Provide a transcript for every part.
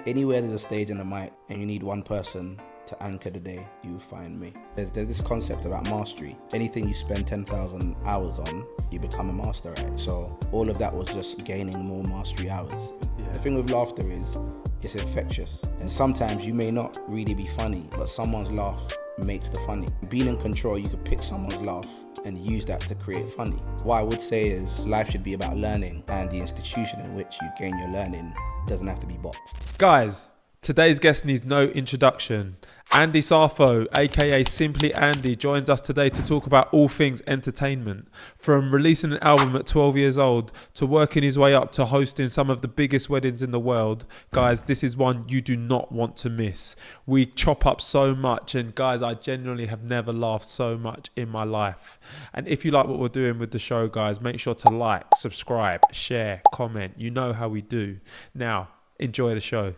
Anywhere there's a stage and a mic and you need one person to anchor the day, you will find me. There's this concept about mastery. Anything you spend 10,000 hours on, you become a master at it. So all of that was just gaining more mastery hours. Yeah. The thing with laughter is it's infectious. And sometimes you may not really be funny, but someone's laugh makes the funny. Being in control, you could pick someone's laugh and use that to create funny. What I would say is life should be about learning, and the institution in which you gain your learning doesn't have to be boxed. Guys, today's guest needs no introduction. Andy Sarfo, aka Simply Andy, joins us today to talk about all things entertainment. From releasing an album at 12 years old to working his way up to hosting some of the biggest weddings in the world. Guys, this is one you do not want to miss. We chop up so much, and guys, I genuinely have never laughed so much in my life. And if you like what we're doing with the show, guys, make sure to like, subscribe, share, comment. You know how we do. Now, enjoy the show.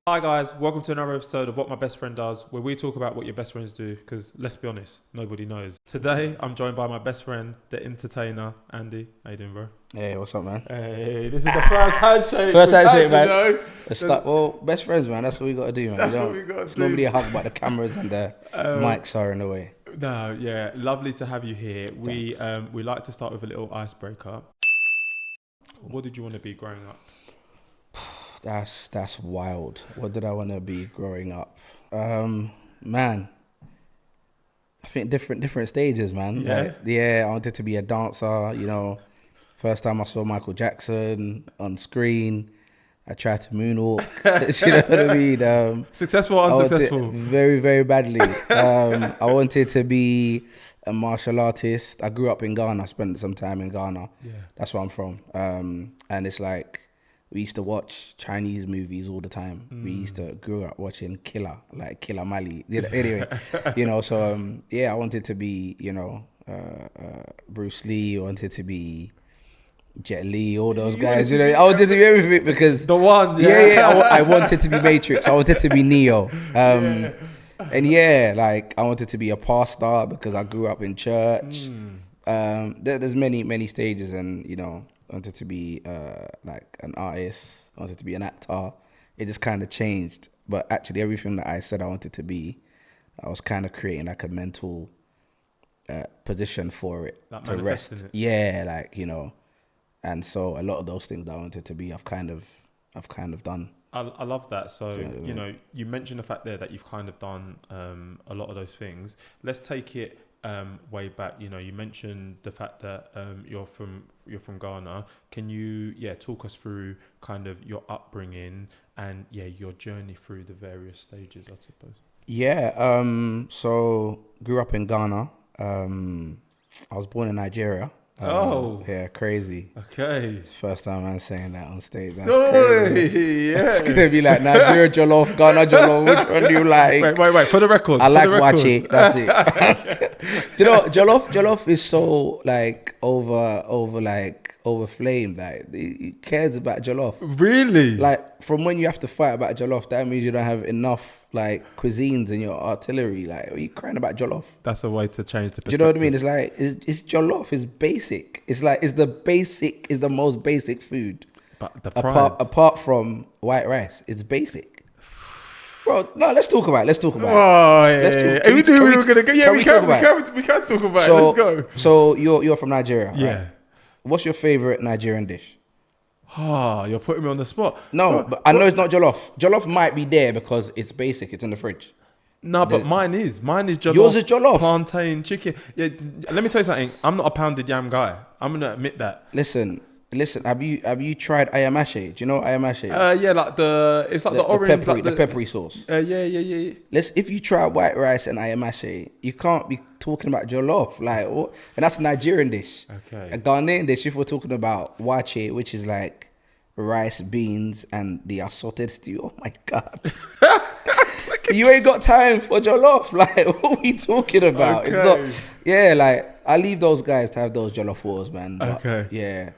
Hi guys, welcome to another episode of What My Best Friend Does, where we talk about what your best friends do, because let's be honest, nobody knows. Today, I'm joined by my best friend, the entertainer, Andy. How you doing, bro? Hey, what's up, man? Hey, this is the first handshake. First handshake, man. Well, best friends, man. That's what we got to do, man. That's what we got to do. Nobody a hug, but the cameras and the mics are in the way. No, yeah, lovely to have you here. We like to start with a little icebreaker. What did you want to be growing up? That's wild. What did I want to be growing up? Man, I think different stages, man. Yeah? I wanted to be a dancer, you know. First time I saw Michael Jackson on screen, I tried to moonwalk. You know what I mean? Successful or unsuccessful? Very, very badly. I wanted to be a martial artist. I grew up in Ghana. I spent some time in Ghana. Yeah. That's where I'm from. And it's like, we used to watch Chinese movies all the time. We used to grew up watching Killer Mali. Anyway, you know, so I wanted to be, you know, Bruce Lee. I wanted to be Jet Li, all those guys. You know, I wanted to be everything because the one. I wanted to be Matrix. I wanted to be Neo. And like I wanted to be a pastor because I grew up in church. There's many stages, and you know. I wanted to be like an artist. I wanted to be an actor. It just kind of changed. But actually everything that I said I wanted to be, I was kind of creating like a mental position for it like to rest. It. Yeah, like, you know. And so a lot of those things that I wanted to be, I've kind of done. I love that. So, you know, you mentioned the fact there that you've kind of done a lot of those things. Let's take it way back. You know, you mentioned the fact that you're from Ghana. Can you talk us through kind of your upbringing and your journey through the various stages, I suppose? So grew up in Ghana. I was born in Nigeria. Crazy. Okay. It's the first time I'm saying that on stage. That's crazy. Yeah. It's gonna be like Nigeria jollof, Ghana jollof. Which one do you like? Wait. For the record, I like wache. That's it. Do you know jollof is so like over flamed. Like he cares about jollof. Really? Like from when you have to fight about jollof, that means you don't have enough like cuisines in your artillery. Like, are you crying about jollof? That's a way to change the perspective. Do you know what I mean? It's like it's jollof. It's basic. It's like it's the most basic food. But the apart from white rice, it's basic. Bro, no, let's talk about it. Oh, yeah. We can talk about it. Let's go. So you're from Nigeria, yeah. Right? What's your favorite Nigerian dish? You're putting me on the spot. No, but I know it's not jollof. Jollof might be there because it's basic. It's in the fridge. No, but mine is jollof. Yours is jollof. Plantain, chicken. Yeah, let me tell you something. I'm not a pounded yam guy. I'm gonna admit that. Listen. Have you tried ayamashe? Do you know ayamashe? Like the orange, the peppery sauce. Yeah. If you try white rice and ayamashe, you can't be talking about jollof. Like, what? And that's a Nigerian dish. Okay. A Ghanaian dish, if we're talking about wache, which is like rice, beans, and the assorted stew. Oh my God. You ain't got time for jollof. Like, what are we talking about? It's not. Yeah, like I leave those guys to have those jollof wars, man. But, Okay. Yeah.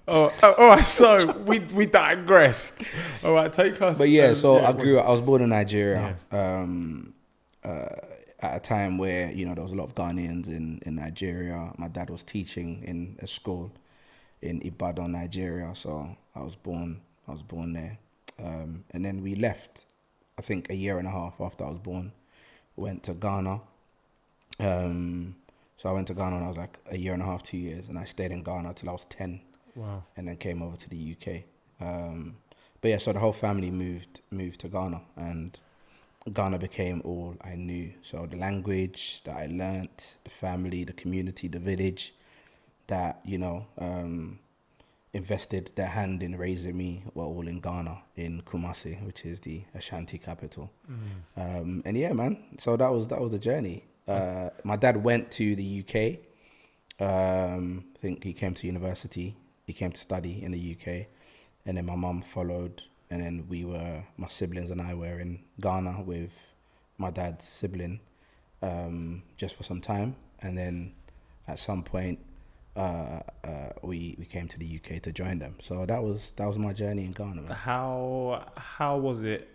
Oh, all right. So we digressed. All right, take us. But yeah, so yeah, I grew up. I was born in Nigeria. Yeah. At a time where there was a lot of Ghanaians in Nigeria. My dad was teaching in a school in Ibadan, Nigeria. So I was born there, and then we left. I think a year and a half after I was born, went to Ghana. So I went to Ghana when I was like a year and a half, 2 years, and I stayed in Ghana till I was 10. Wow. And then came over to the UK. But yeah, so the whole family moved to Ghana, and Ghana became all I knew. So the language that I learnt, the family, the community, the village that, invested their hand in raising me were all in Ghana, in Kumasi, which is the Ashanti capital. And yeah, man, so that was the journey. My dad went to the UK. I think he came to university. He came to study in the UK. And then my mum followed. And then my siblings and I were in Ghana with my dad's sibling just for some time. And then at some point, we came to the UK to join them. So that was my journey in Ghana, man. How was it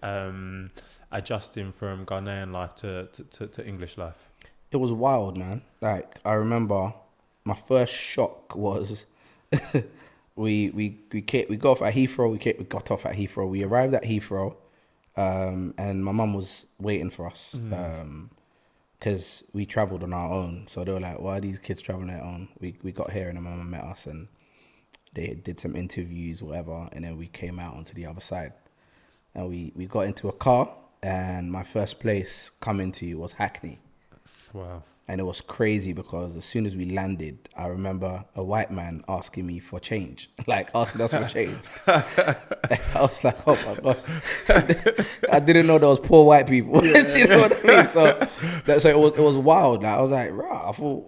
adjusting from Ghanaian life to English life? It was wild, man. Like, I remember my first shock was we got off at Heathrow. We got off at Heathrow. We arrived at Heathrow, and my mum was waiting for us because we travelled on our own. So they were like, "Why are these kids travelling on their own?" We got here, and my mum met us, and they did some interviews, whatever, and then we came out onto the other side, and we got into a car, and my first place coming to was Hackney. Wow. And it was crazy because as soon as we landed, I remember a white man asking me for change, like asking us for change. I was like, oh my gosh. I didn't know there was poor white people. Do you know what I mean? So it was wild. Like, I was like, rah, I thought,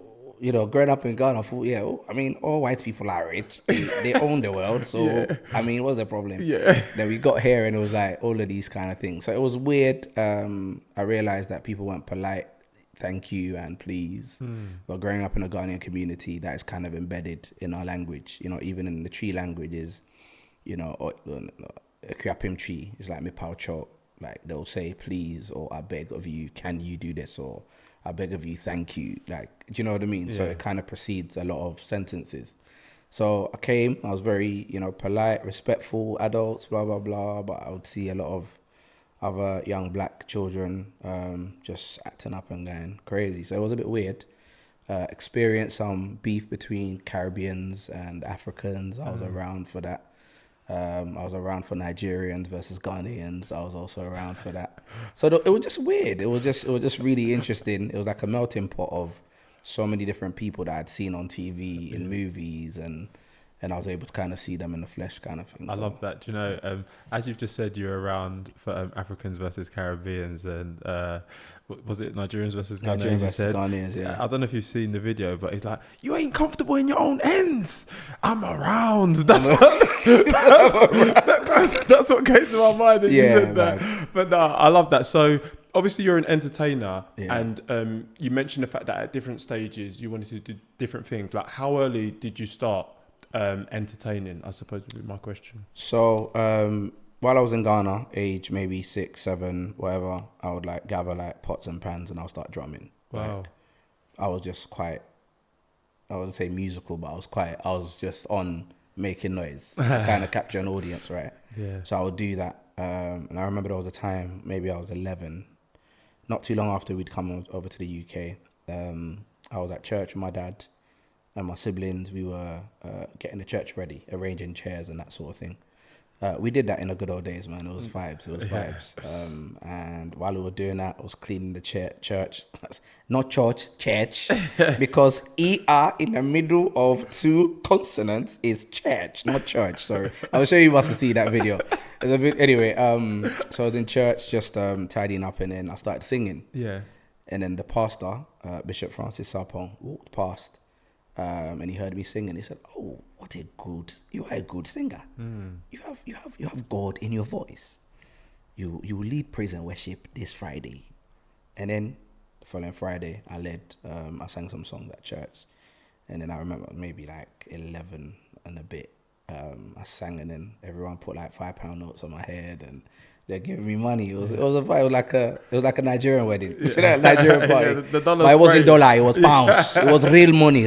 growing up in Ghana, I thought, all white people are rich. They own the world. So, what's the problem? Yeah. Then we got here and it was like all of these kind of things. So it was weird. I realized that people weren't polite. Thank you and please. But growing up in a Ghanaian community, that is kind of embedded in our language. Even in the tree languages, a Kriapim tree is like Mipao Cho. Like, they'll say please, or I beg of you, can you do this? Or I beg of you, thank you. Like, do you know what I mean? Yeah. So it kind of precedes a lot of sentences. So I came, I was very, polite, respectful, adults, blah, blah, blah. But I would see a lot of other young black children just acting up and going crazy. So it was a bit weird. Experienced some beef between Caribbeans and Africans. I was around for that. I was around for Nigerians versus Ghanaians. I was also around for that. So it was just weird. It was just really interesting. It was like a melting pot of so many different people that I'd seen on TV, in movies, and I was able to kind of see them in the flesh, kind of thing. I love that. Do you know, as you've just said, you're around for Africans versus Caribbeans, and was it Nigerians versus Ghanaians? Nigerians versus Ghanaians, yeah. I don't know if you've seen the video, but he's like, "You ain't comfortable in your own ends. I'm around." That's what came to my mind when you said that. But no, I love that. So obviously you're an entertainer, and you mentioned the fact that at different stages you wanted to do different things. Like, how early did you start entertaining, I suppose would be my question. So while I was in Ghana, age maybe 6, 7, whatever, I would like gather like pots and pans and I'll start drumming. Wow. Like, I was just quite, I wouldn't say musical, but I was just on making noise to kind of capture an audience, right? Yeah. So I would do that. And I remember there was a time, maybe I was 11, not too long after we'd come over to the UK. I was at church with my dad and my siblings. We were getting the church ready, arranging chairs and that sort of thing. We did that in the good old days, man. It was vibes. And while we were doing that, I was cleaning the church. Not church, because ER in the middle of 2 consonants is church, not church. Sorry. I'm sure you must have seen that video. It's a bit, anyway, so I was in church just tidying up, and then I started singing. Yeah. And then the pastor, Bishop Francis Sarpong, walked past. And he heard me sing, and he said, "Oh, you are a good singer. You have God in your voice. you will lead praise and worship this Friday. And then the following Friday, I sang some songs at church. And then I remember maybe like 11 and a bit, I sang, and then everyone put like £5 notes on my head, and they're giving me money. It was like a Nigerian wedding. Yeah. Nigerian party. Yeah, the but it wasn't dollar, it was pounds. It was real money.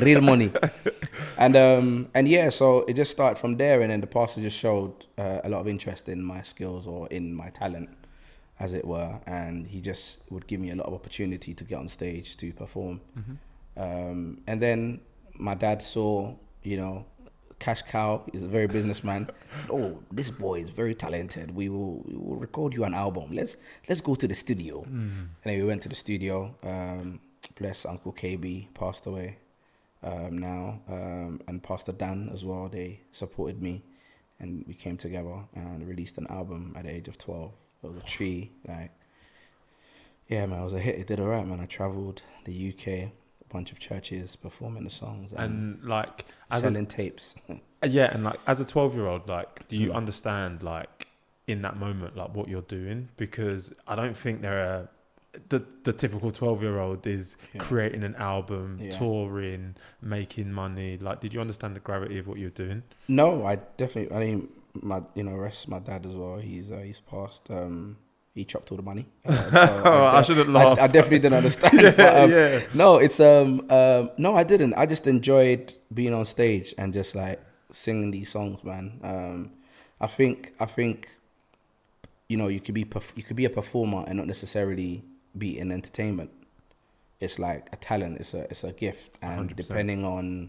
And yeah, so it just started from there, and then the pastor just showed a lot of interest in my skills, or in my talent, as it were, and he just would give me a lot of opportunity to get on stage to perform. And then my dad saw, cash cow. He's a very businessman. Oh, this boy is very talented. We will record you an album. Let's go to the studio. And then we went to the studio. Bless Uncle KB, passed away now, and Pastor Dan as well. They supported me, and we came together and released an album at the age of 12. It was a tree. Yeah, man, it was a hit. It did all right, man. I traveled the UK, bunch of churches, performing the songs, and like selling tapes. Yeah, and like as a 12-year-old, like, do you understand, like, in that moment, like, what you're doing? Because I don't think the typical 12-year-old is creating an album, touring, making money. Like, did you understand the gravity of what you're doing? No, I mean, rest my dad as well. He's passed. He chopped all the money. I shouldn't laugh. I definitely didn't understand. But, no, it's no, I didn't. I just enjoyed being on stage and just like singing these songs, man. I think you could be a performer and not necessarily be in entertainment. It's like a talent. It's a gift, and 100%. Depending on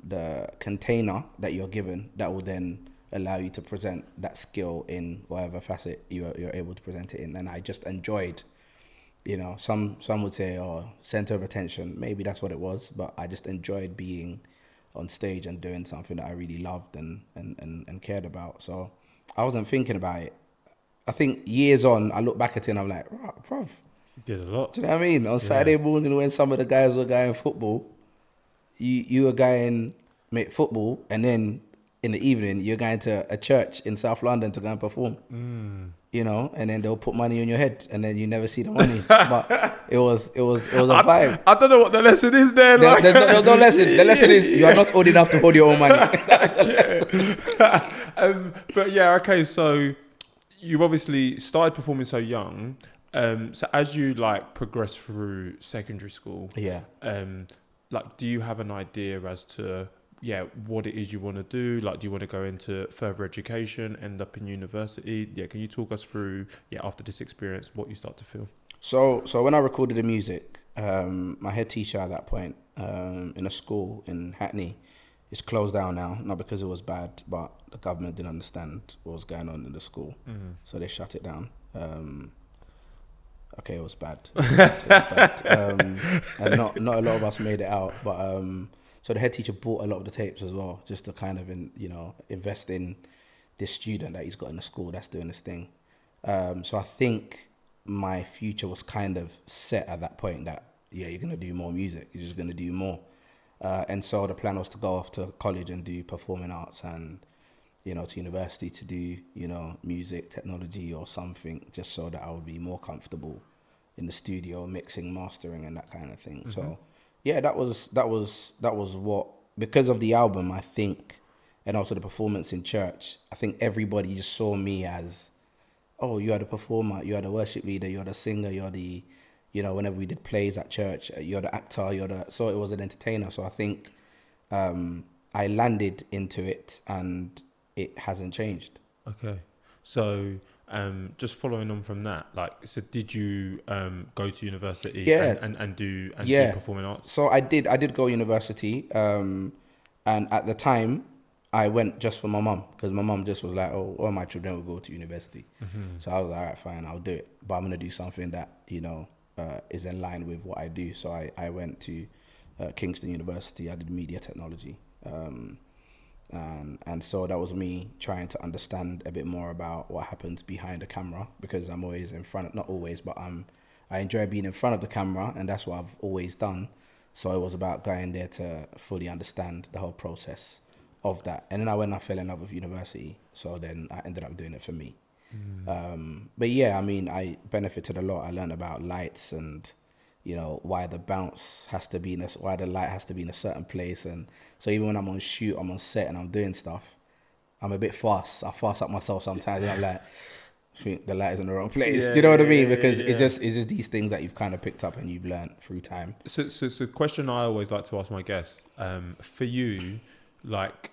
the container that you're given, that will then allow you to present that skill in whatever facet you're able to present it in. And I just enjoyed, some would say, center of attention. Maybe that's what it was, but I just enjoyed being on stage and doing something that I really loved and cared about. So I wasn't thinking about it. I think years on, I look back at it and I'm like, bruv, you did a lot. Do you know what I mean? On Saturday morning, when some of the guys were going football, you were going football, and then in the evening, you're going to a church in South London to go and perform, and then they'll put money on your head, and then you never see the money. But it was a vibe. I don't know what the lesson is there. There's no lesson. The lesson is you are not old enough to hold your own money. But yeah, okay. So you've obviously started performing so young. So as you like progress through secondary school, like, do you have an idea as to what it is you want to do? Like, do you want to go into further education, end up in university? Yeah, can you talk us through, after this experience, what you start to feel? So when I recorded the music, my head teacher at that point, in a school in Hackney, it's closed down now, not because it was bad, but the government didn't understand what was going on in the school. So they shut it down. Okay, it was bad. And not a lot of us made it out, but so the head teacher bought a lot of the tapes as well, just to kind of invest in this student that he's got in the school that's doing this thing. So I think my future was kind of set at that point that you're gonna do more music, you're just gonna do more, and so the plan was to go off to college and do performing arts, and to university to do music technology or something, just so that I would be more comfortable in the studio, mixing, mastering, and that kind of thing. So yeah, that was what, because of the album, I think, and also the performance in church, I think everybody just saw me as, oh, you are the performer, you are the worship leader, you're the singer, you're the, whenever we did plays at church, you're the actor, so it was an entertainer. So I think I landed into it, and it hasn't changed. Okay. So just following on from that, like, so did you go to university and do performing arts? So I did go to university, and at the time I went just for my mum, because my mum just was like, oh, all my children will go to university. So I was like, all right, fine, I'll do it, but I'm gonna do something that is in line with what I do. So I went to Kingston University. I did media technology. And so that was me trying to understand a bit more about what happens behind the camera, because I'm always in front, not always, but I enjoy being in front of the camera, and that's what I've always done. So it was about going there to fully understand the whole process of that. And then I fell in love with university, so then I ended up doing it for me. But yeah, I mean, I benefited a lot. I learned about lights and, you know, why the bounce has to be why the light has to be in a certain place. And so even when I'm on shoot, I'm on set and I'm doing stuff, I'm a bit fast. I fast up myself sometimes, and I'm like, I think the light is in the wrong place. Do you know what I mean? Because it's just these things that you've kind of picked up and you've learned through time. So question I always like to ask my guests, for you, like,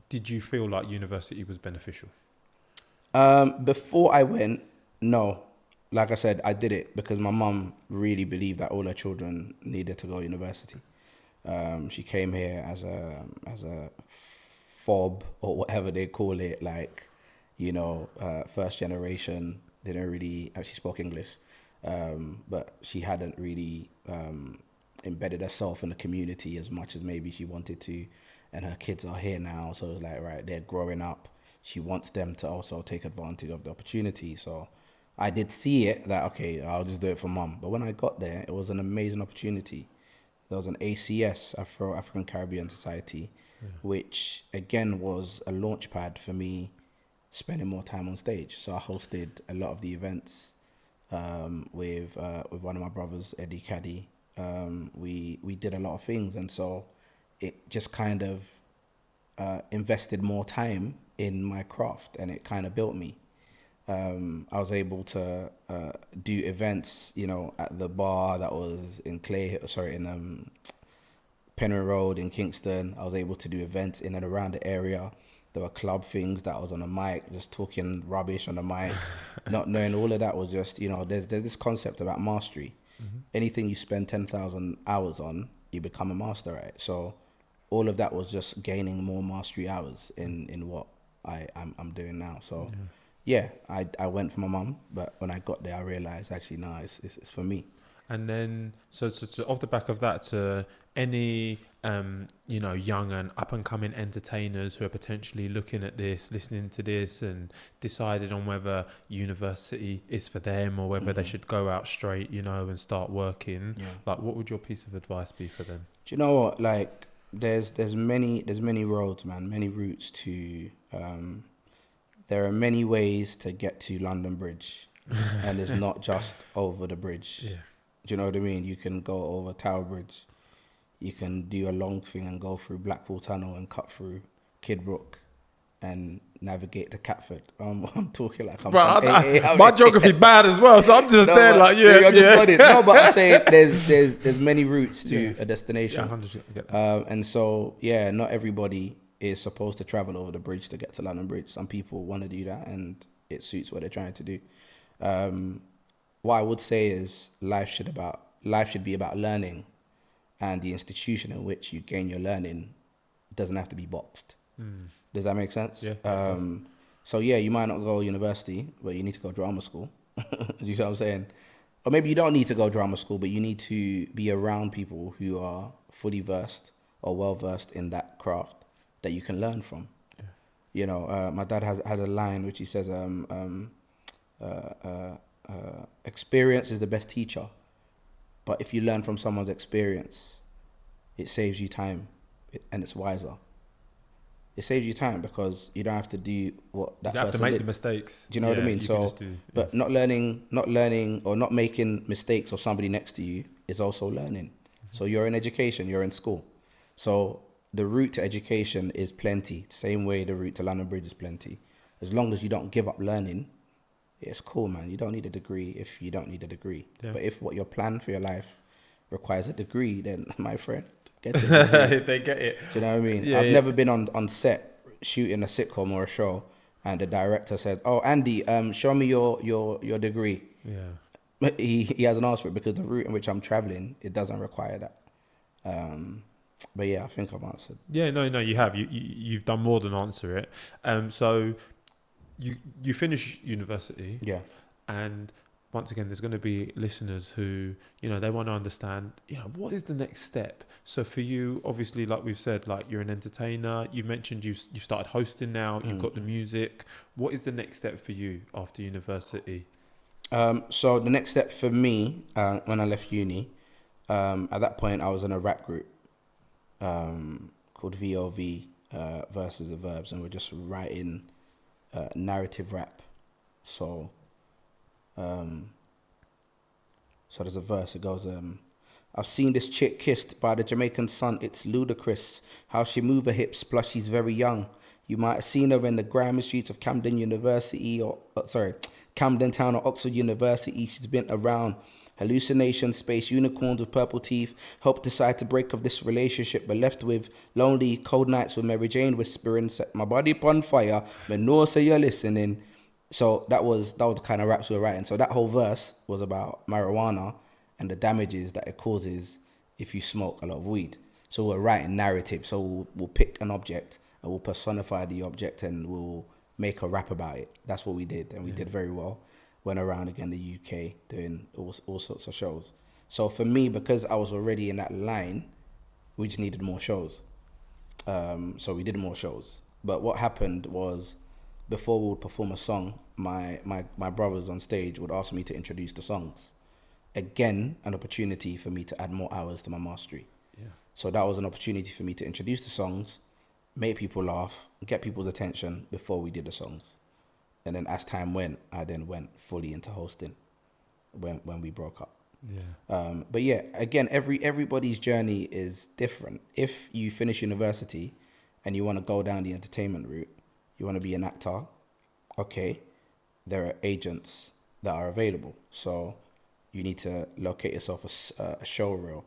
did you feel like university was beneficial? Before I went, no. Like I said, I did it because my mum really believed that all her children needed to go to university. She came here as a fob or whatever they call it, like, you know, first generation, didn't really actually spoke English, but she hadn't really embedded herself in the community as much as maybe she wanted to, and her kids are here now, so it's like, right, they're growing up. She wants them to also take advantage of the opportunity. So I did see it that, okay, I'll just do it for mum. But when I got there, it was an amazing opportunity. There was an ACS, African Caribbean Society, which again was a launch pad for me spending more time on stage. So I hosted a lot of the events with one of my brothers, Eddie Caddy. We did a lot of things, and so it just kind of invested more time in my craft, and it kind of built me. I was able to do events, you know, at the bar that was in Penrith Road in Kingston. I was able to do events in and around the area. There were club things that I was on a mic, just talking rubbish on the mic, not knowing all of that was just, you know, there's this concept about mastery. Anything you spend 10,000 hours on, you become a master at it. So all of that was just gaining more mastery hours in what I'm doing now. So yeah, I went for my mum, but when I got there, I realized actually, no, it's for me. And then, so off the back of that, to any you know, young and up and coming entertainers who are potentially looking at this, listening to this, and decided on whether university is for them or whether they should go out straight, you know, and start working. Like, what would your piece of advice be for them? Do you know what? Like, there's many roads, man, many routes to. There are many ways to get to London Bridge, and it's not just over the bridge. Yeah. Do you know what I mean? You can go over Tower Bridge. You can do a long thing and go through Blackpool Tunnel and cut through Kidbrook and navigate to Catford. I'm talking like I'm my geography bad as well, so I'm just there like, I'm just nodding. No, but I'm saying there's many routes to a destination. And so, yeah, not everybody is supposed to travel over the bridge to get to London Bridge. Some people want to do that and it suits what they're trying to do. What I would say is life should be about learning, and the institution in which you gain your learning doesn't have to be boxed. Does that make sense? Yeah. So yeah, you might not go university, but you need to go drama school. You see what I'm saying? Or maybe you don't need to go drama school, but you need to be around people who are fully versed or well versed in that craft that you can learn from. Yeah. You know, my dad has a line which he says, experience is the best teacher, but if you learn from someone's experience, it saves you time and it's wiser. It saves you time because you don't have to do what that person did. You don't have to make the mistakes. Do you know what I mean? So, but not learning or not making mistakes of somebody next to you is also learning. So you're in education, you're in school. So the route to education is plenty. Same way the route to London Bridge is plenty. As long as you don't give up learning, it's cool, man. You don't need a degree if you don't need a degree. Yeah. But if what your plan for your life requires a degree, then my friend, get your degree. They get it. Do you know what I mean? Yeah, I've never been on set shooting a sitcom or a show, and the director says, "Oh, Andy, show me your degree." Yeah. He hasn't asked for it because the route in which I'm traveling, it doesn't require that. But yeah, I think I've answered. Yeah, no, you have. You've done more than answer it. So you finish university. Yeah. And once again, there's going to be listeners who, you know, they want to understand, you know, what is the next step? So for you, obviously, like we've said, like you're an entertainer. You've mentioned you've started hosting now. You've got the music. What is the next step for you after university? So the next step for me, when I left uni, at that point I was in a rap group called VOV, Verses of Verbs, and we're just writing narrative rap. So, so there's a verse. It goes, I've seen this chick kissed by the Jamaican sun. It's ludicrous how she move her hips. Plus she's very young. You might have seen her in the grimy streets of Camden University Camden Town or Oxford University. She's been around. Hallucination, space, unicorns with purple teeth. Hope decide to break up this relationship, but left with lonely, cold nights with Mary Jane whispering, set my body upon fire. But no, say you're listening. So that was the kind of raps we were writing. So that whole verse was about marijuana and the damages that it causes if you smoke a lot of weed. So we're writing narrative. So we'll pick an object and we'll personify the object and we'll make a rap about it. That's what we did, and we did very well. Went around again the UK doing all sorts of shows. So for me, because I was already in that line, we just needed more shows. So we did more shows. But what happened was, before we would perform a song, my brothers on stage would ask me to introduce the songs. Again, an opportunity for me to add more hours to my mastery. Yeah. So that was an opportunity for me to introduce the songs, make people laugh, get people's attention before we did the songs. And then as time went, I then went fully into hosting when we broke up. Yeah. But yeah, again, everybody's journey is different. If you finish university and you want to go down the entertainment route, you want to be an actor, okay, there are agents that are available. So you need to locate yourself a show reel.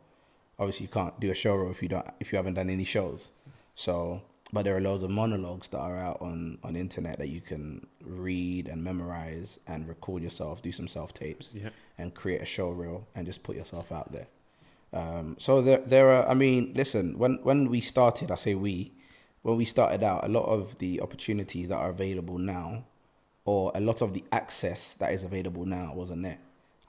Obviously, you can't do a show reel if you haven't done any shows. So, but there are loads of monologues that are out on the internet that you can read and memorize and record yourself, do some self-tapes, and create a show reel and just put yourself out there. So there are, I mean, listen, when we started, when we started out, a lot of the opportunities that are available now, or a lot of the access that is available now, wasn't there.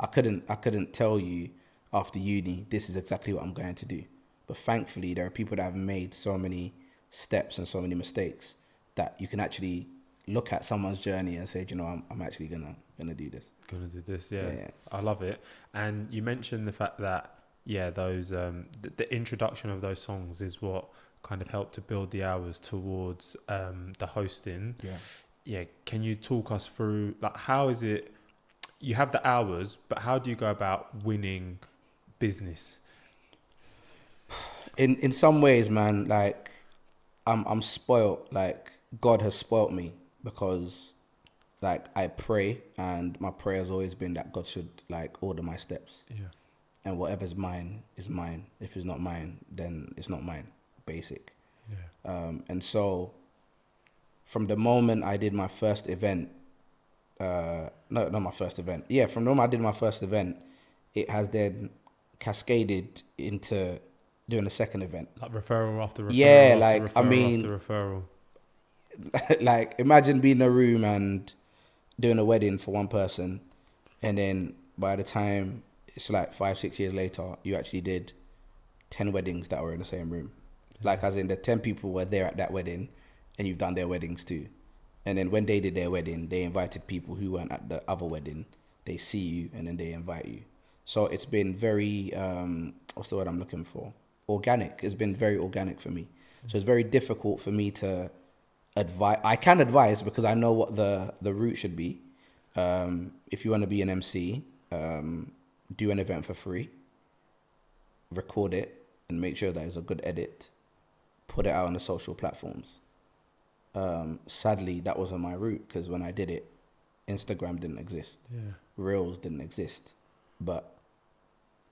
I couldn't tell you after uni, this is exactly what I'm going to do. But thankfully, there are people that have made so many steps and so many mistakes that you can actually look at someone's journey and say, you know, I'm actually gonna do this. Gonna do this, yeah. I love it. And you mentioned the fact that those the introduction of those songs is what kind of helped to build the hours towards the hosting. Yeah. Can you talk us through, like, how is it? You have the hours, but how do you go about winning business? In some ways, man, like I'm spoiled. Like God has spoiled me because, like, I pray, and my prayer has always been that God should like order my steps. Yeah. And whatever's mine is mine. If it's not mine, then it's not mine. Basic. Yeah. And so, from the moment I did my first event, from the moment I did my first event, it has then cascaded into doing a second event. Like referral after referral. Yeah, after like, referral I mean, after referral. Like, imagine being in a room and doing a wedding for one person, and then by the time it's like 5-6 years later, you actually did 10 weddings that were in the same room. Yeah. Like, as in the 10 people were there at that wedding, and you've done their weddings too. And then when they did their wedding, they invited people who weren't at the other wedding. They see you and then they invite you. So it's been very, what's the word I'm looking for? Organic. It's been very organic for me. So it's very difficult for me to advise. I can advise because I know what the route should be. If you want to be an MC, do an event for free, record it and make sure that it's a good edit, put it out on the social platforms. Sadly, that wasn't my route because when I did it, Instagram didn't exist. Yeah. Reels didn't exist. But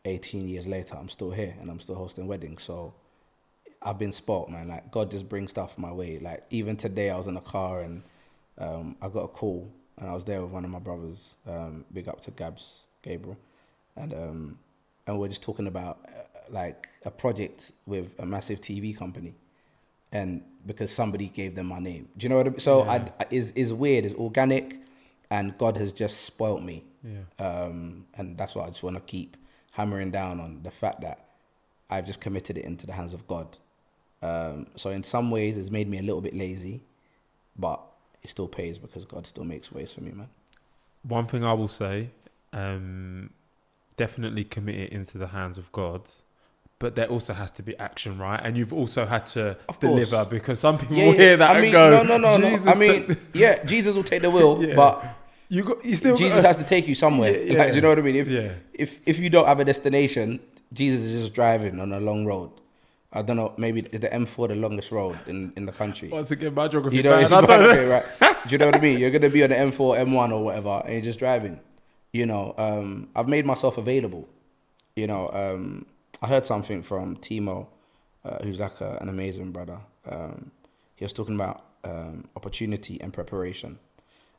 18 years later, I'm still here and I'm still hosting weddings. So I've been spoilt, man. Like, God just brings stuff my way. Like, even today, I was in a car and I got a call and I was there with one of my brothers. Big up to Gabriel. And we're just talking about like a project with a massive TV company. And because somebody gave them my name. Do you know what I mean? So it's weird. It's organic, and God has just spoilt me. Yeah. And that's why I just want to keep hammering down on the fact that I've just committed it into the hands of God. So in some ways, it's made me a little bit lazy, but it still pays because God still makes ways for me, man. One thing I will say, definitely commit it into the hands of God. But there also has to be action, right? And you've also had to deliver because some people will hear that and go, no. Jesus will take the wheel. Yeah. But You still Jesus has to take you somewhere. Yeah, Like, do you know what I mean? Yeah. If you don't have a destination, Jesus is just driving on a long road. I don't know, maybe is the M4 the longest road in the country? Once again, my geography. You know, bad. it's I don't know. okay, right? Do you know what I mean? You're gonna be on the M4, M1 or whatever, and you're just driving. You know, I've made myself available. You know, I heard something from Timo, who's like an amazing brother. He was talking about opportunity and preparation,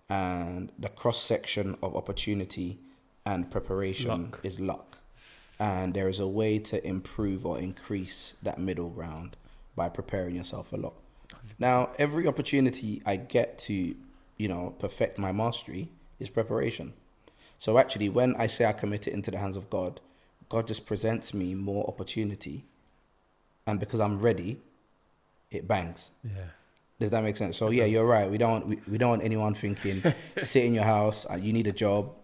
and the cross section of opportunity and preparation is luck. And there is a way to improve or increase that middle ground by preparing yourself a lot. 100%. Now, every opportunity I get to, you know, perfect my mastery is preparation. So actually, when I say I commit it into the hands of God, God just presents me more opportunity. And because I'm ready, it bangs. Yeah. Does that make sense? So yeah, you're right. We don't want anyone thinking, sit in your house, you need a job,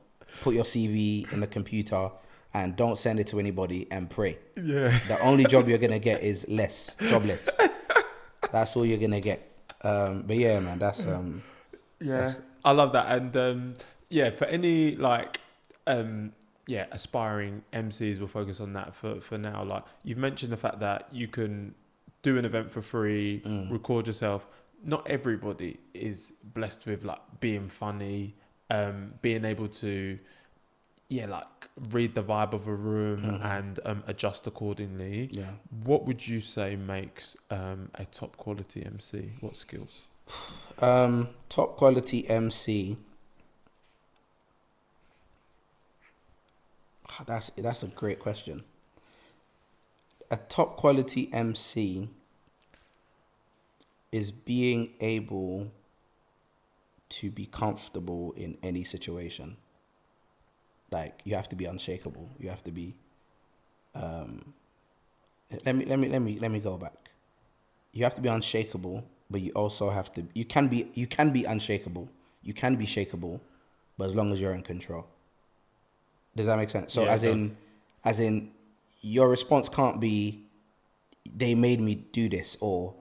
put your CV in the computer, and don't send it to anybody and pray. Yeah. The only job you're gonna get is jobless. That's all you're gonna get. But yeah, man, that's I love that. And for any aspiring MCs, we'll focus on that for now. Like, you've mentioned the fact that you can do an event for free, record yourself. Not everybody is blessed with like being funny, being able to read the vibe of a room and adjust accordingly. Yeah. What would you say makes a top quality MC? What skills? Top quality MC. That's a great question. A top quality MC is being able to be comfortable in any situation. Like, you have to be unshakable. You have to be. Let me go back. You have to be unshakable, but you also have to. You can be unshakable. You can be shakeable, but as long as you're in control. Does that make sense? So yeah, as in, your response can't be, they made me do this, or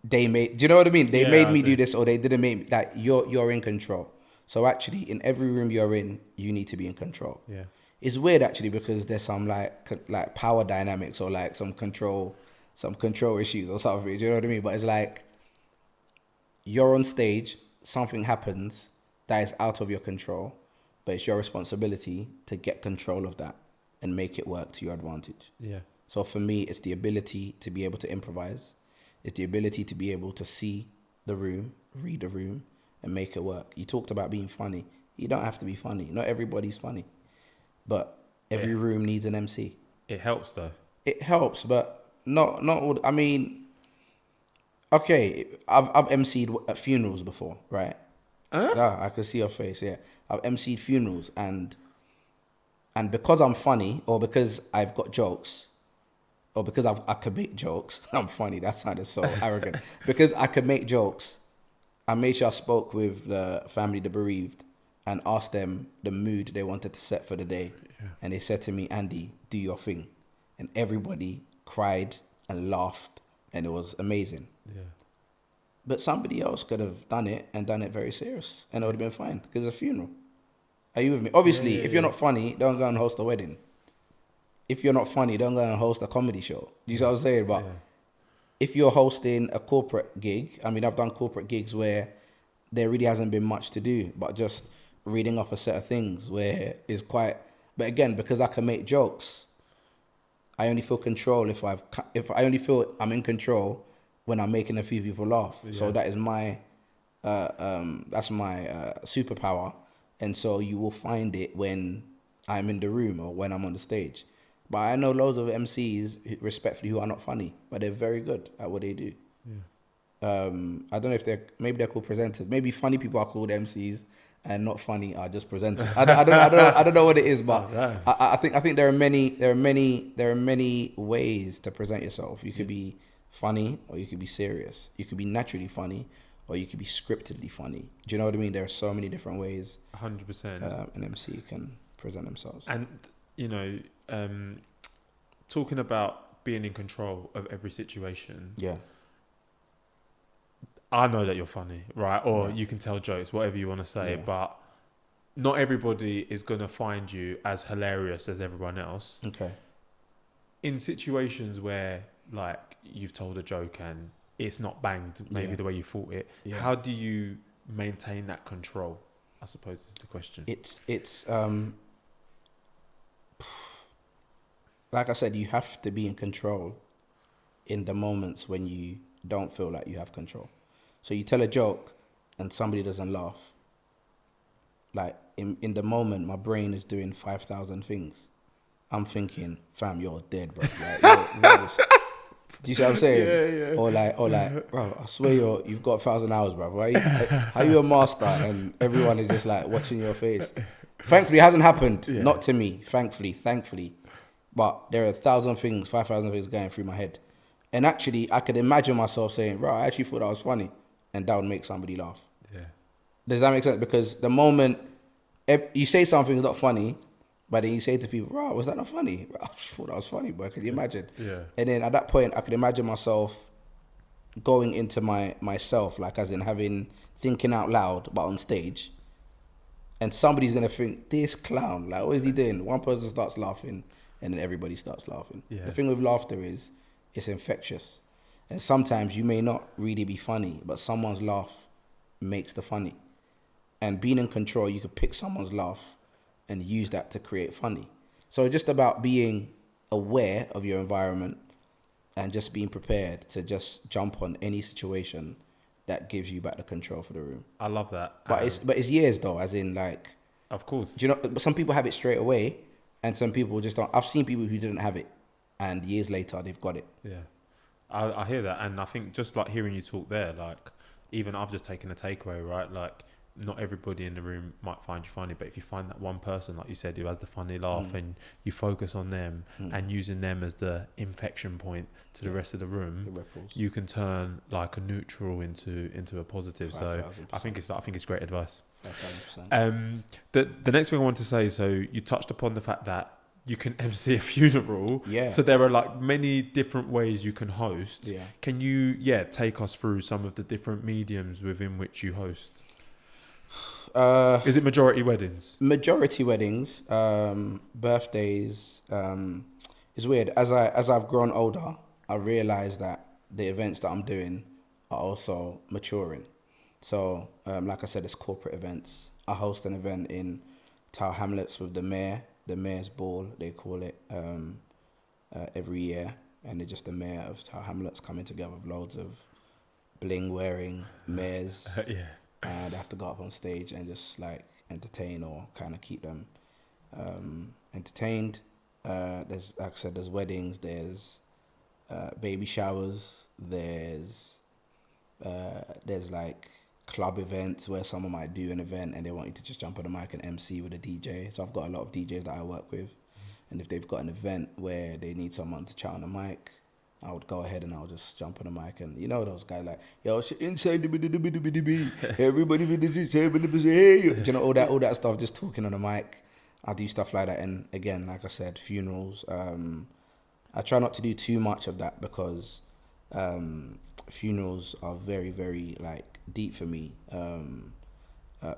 they made. Do you know what I mean? They made me do this, or they didn't make me. Like, you're in control. So actually, in every room you're in, you need to be in control. Yeah. It's weird actually, because there's some like power dynamics or like some control issues or something. Do you know what I mean? But it's like, you're on stage, something happens that is out of your control, but it's your responsibility to get control of that and make it work to your advantage. Yeah. So for me, it's the ability to be able to improvise. It's the ability to be able to see the room, read the room, and make it work. You talked about being funny. You don't have to be funny. Not everybody's funny. But every room needs an MC. It helps though. It helps, but not all. I mean, okay, I've MC'd at funerals before, right? Yeah, I can see your face, yeah. I've MC'd funerals, and because I'm funny, or because I've got jokes, or because I can make jokes, I'm funny, that sounded so arrogant. Because I can make jokes, I made sure I spoke with the family, the bereaved, and asked them the mood they wanted to set for the day. Yeah. And they said to me, Andy, do your thing. And everybody cried and laughed, and it was amazing. Yeah. But somebody else could have done it very serious, and it would have been fine, because it's a funeral. Are you with me? Obviously, if you're not funny, don't go and host a wedding. If you're not funny, don't go and host a comedy show. You see what I'm saying? But if you're hosting a corporate gig, I mean, I've done corporate gigs where there really hasn't been much to do, but just reading off a set of things where it's quite. But again, because I can make jokes, I only feel control if I only feel I'm in control when I'm making a few people laugh. Yeah. So that is my superpower, and so you will find it when I'm in the room or when I'm on the stage. But I know loads of MCs, respectfully, who are not funny, but they're very good at what they do. Yeah. I don't know if maybe they're called presenters. Maybe funny people are called MCs, and not funny are just presenters. I don't know what it is, but I think there are many ways to present yourself. You could be funny, or you could be serious. You could be naturally funny, or you could be scriptedly funny. Do you know what I mean? There are so many different ways 100% an MC can present themselves. And talking about being in control of every situation. Yeah. I know that you're funny, right? Or you can tell jokes, whatever you want to say, but not everybody is going to find you as hilarious as everyone else. Okay. In situations where like you've told a joke and it's not banged maybe the way you thought it, how do you maintain that control, I suppose is the question. It's like I said, you have to be in control in the moments when you don't feel like you have control. So you tell a joke and somebody doesn't laugh. Like in the moment, my brain is doing 5,000 things. I'm thinking, fam, you're dead, bro. Like, do you see what I'm saying? Yeah. Or like, bro, I swear you've got 1,000 hours, bro. Right? How you a master and everyone is just like watching your face? Thankfully, it hasn't happened. Yeah. Not to me. Thankfully. But there are 1,000 things, 5,000 things going through my head. And actually, I could imagine myself saying, bro, I actually thought that was funny. And that would make somebody laugh. Yeah. Does that make sense? Because the moment you say something's not funny, but then you say to people, bro, was that not funny? Bro, I just thought that was funny, bro. Can you imagine? Yeah. And then at that point, I could imagine myself going into myself, like as in thinking out loud, but on stage. And somebody's going to think, this clown, like, what is he doing? One person starts laughing, and then everybody starts laughing. Yeah. The thing with laughter is, it's infectious. And sometimes you may not really be funny, but someone's laugh makes the funny. And being in control, you could pick someone's laugh and use that to create funny. So it's just about being aware of your environment and just being prepared to just jump on any situation that gives you back the control for the room. I love that. But it's years though, as in like, of course. do you know, some people have it straight away and some people just don't. I've seen people who didn't have it and years later they've got it. Yeah. I hear that. And I think just like hearing you talk there, like even I've just taken a takeaway, right? Like not everybody in the room might find you funny, but if you find that one person, like you said, who has the funny laugh and you focus on them and using them as the infection point to the rest of the room, you can turn like a neutral into a positive. 5, so 1,000%. I think it's great advice. 5,000%. The next thing I want to say, so you touched upon the fact that you can MC a funeral. Yeah. So there are like many different ways you can host. Yeah. Can you take us through some of the different mediums within which you host? Is it majority weddings? Majority weddings, birthdays. It's weird. As I've grown older, I realized that the events that I'm doing are also maturing. So, like I said, it's corporate events. I host an event in Tower Hamlets with the mayor's ball, they call it, every year. And it's just the mayor of Tower Hamlets coming together with loads of bling wearing mayors. Yeah. And they have to go up on stage and just like entertain or kind of keep them entertained. There's, like I said, there's weddings, there's baby showers, there's like club events where someone might do an event and they want you to just jump on the mic and MC with a DJ. So I've got a lot of DJs that I work with, and if they've got an event where they need someone to chat on the mic, I would go ahead and I'll just jump on the mic and you know those guys like, yo, inside the everybody be this, you know, all that stuff, just talking on the mic. I do stuff like that. And again, like I said, funerals. I try not to do too much of that because funerals are very, very like deep for me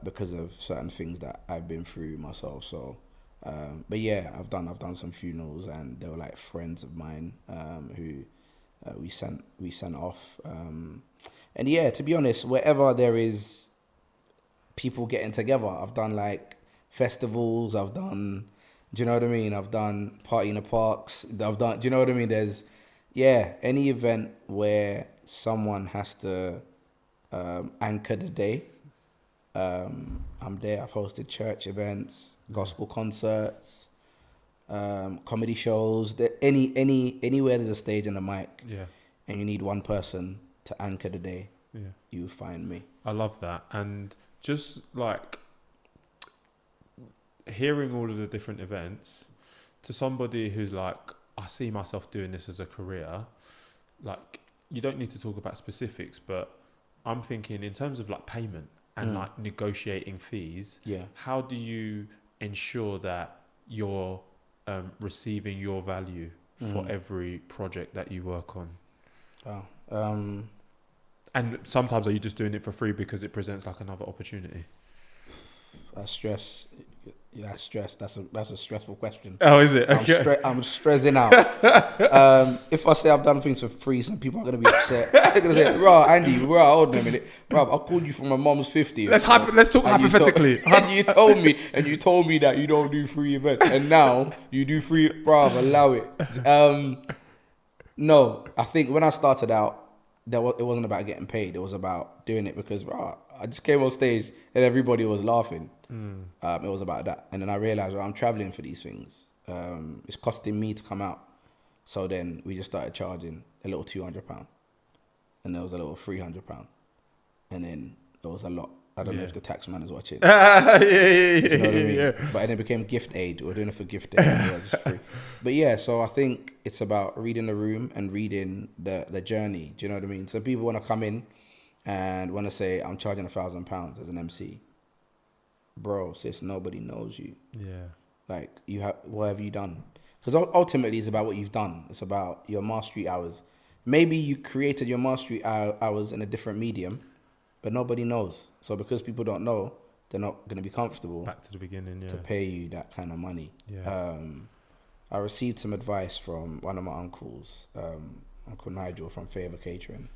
because of certain things that I've been through myself. So, but yeah, I've done some funerals and they were like friends of mine who we sent off. And yeah, to be honest, wherever there is people getting together, I've done like festivals, I've done, do you know what I mean? I've done party in the parks, I've done, do you know what I mean? There's, any event where someone has to anchor the day, I'm there. I've hosted church events, gospel concerts, comedy shows, anywhere there's a stage and a mic, and you need one person to anchor the day, you find me. I love that. And just like hearing all of the different events, to somebody who's like, I see myself doing this as a career, like you don't need to talk about specifics, but I'm thinking in terms of like payment and like negotiating fees, how do you ensure that you're receiving your value for every project that you work on? And sometimes are you just doing it for free because it presents like another opportunity? That's stress. Yeah, that's stress. That's a stressful question. Oh, is it? Okay. I'm stressing out. If I say I've done things for free, some people are gonna be upset. They're gonna say, "Bro, Andy, hold on a minute, bro. I called you for my mom's 50th. Let's talk hypothetically. And you told me that you don't do free events, and now you do free, bro. Allow it. No, I think when I started out, it wasn't about getting paid. It was about doing it because, bro, I just came on stage and everybody was laughing. It was about that. And then I realized, I'm traveling for these things. It's costing me to come out. So then we just started charging a little £200. And there was a little £300. And then there was a lot. I don't know if the tax man is watching. Yeah. You know what I mean? But then it became gift aid. We're doing it for gift aid. Just free. But yeah, so I think it's about reading the room and reading the journey. Do you know what I mean? So people want to come in and want to say, I'm charging £1,000 as an MC. Bro, sis, nobody knows you. Yeah. Like, what have you done? Because ultimately it's about what you've done. It's about your mastery hours. Maybe you created your mastery hours in a different medium, but nobody knows. So because people don't know, they're not going to be comfortable. Back to the beginning, yeah. To pay you that kind of money. Yeah. I received some advice from one of my uncles, Uncle Nigel from Favour Catering.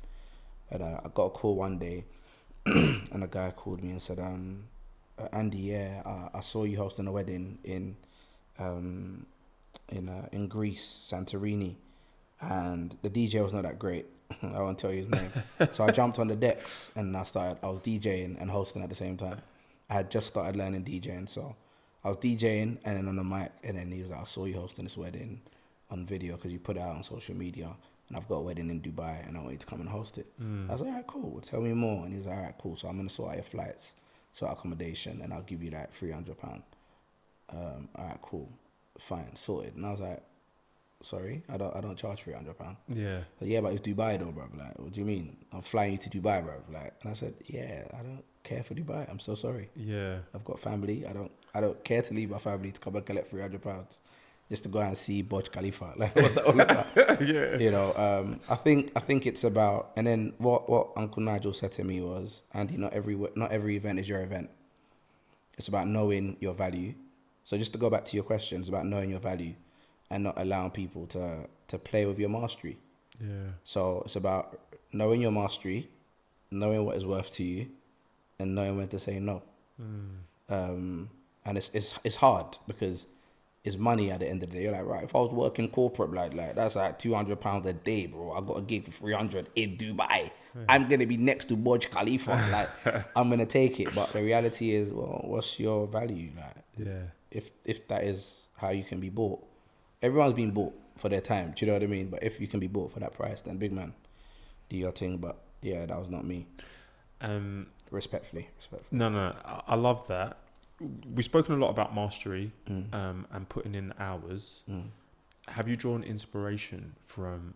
And I got a call one day, and a guy called me and said, Andy, I saw you hosting a wedding in Greece, Santorini, and the DJ was not that great. I won't tell you his name. So I jumped on the decks and I was DJing and hosting at the same time. I had just started learning DJing, so I was DJing and then on the mic, and then he was like, I saw you hosting this wedding on video because you put it out on social media, and I've got a wedding in Dubai and I want you to come and host it. I was like, all right, cool, well, tell me more. And he was like, all right, cool, so I'm going to sort out your flights, sort out accommodation, and I'll give you like £300. All right, cool, fine, sorted. And I was like, sorry, I don't charge £300. Yeah. But yeah, but it's Dubai though, bro. Like, what do you mean? I'm flying you to Dubai, bro. Like, and I said, yeah, I don't care for Dubai. I'm so sorry. Yeah. I've got family. I don't care to leave my family to come and collect £300 just to go and see Burj Khalifa. Like, what's that all about? Yeah. You know, I think it's about. And then what Uncle Nigel said to me was, Andy, not every event is your event. It's about knowing your value. So just to go back to your question, it's about knowing your value and not allowing people to play with your mastery. Yeah. So it's about knowing your mastery, knowing what is worth to you, and knowing when to say no. And it's hard because it's money at the end of the day. You're like, right, if I was working corporate, like that's like £200 a day, bro. I got a gig for 300 in Dubai. Yeah. I'm gonna be next to Burj Khalifa. Like, I'm gonna take it. But the reality is, well, what's your value? Like, yeah. If that is how you can be bought. Everyone's been bought for their time. Do you know what I mean? But if you can be bought for that price, then big man, do your thing. But yeah, that was not me. Respectfully. No, I love that. We've spoken a lot about mastery and putting in hours. Have you drawn inspiration from?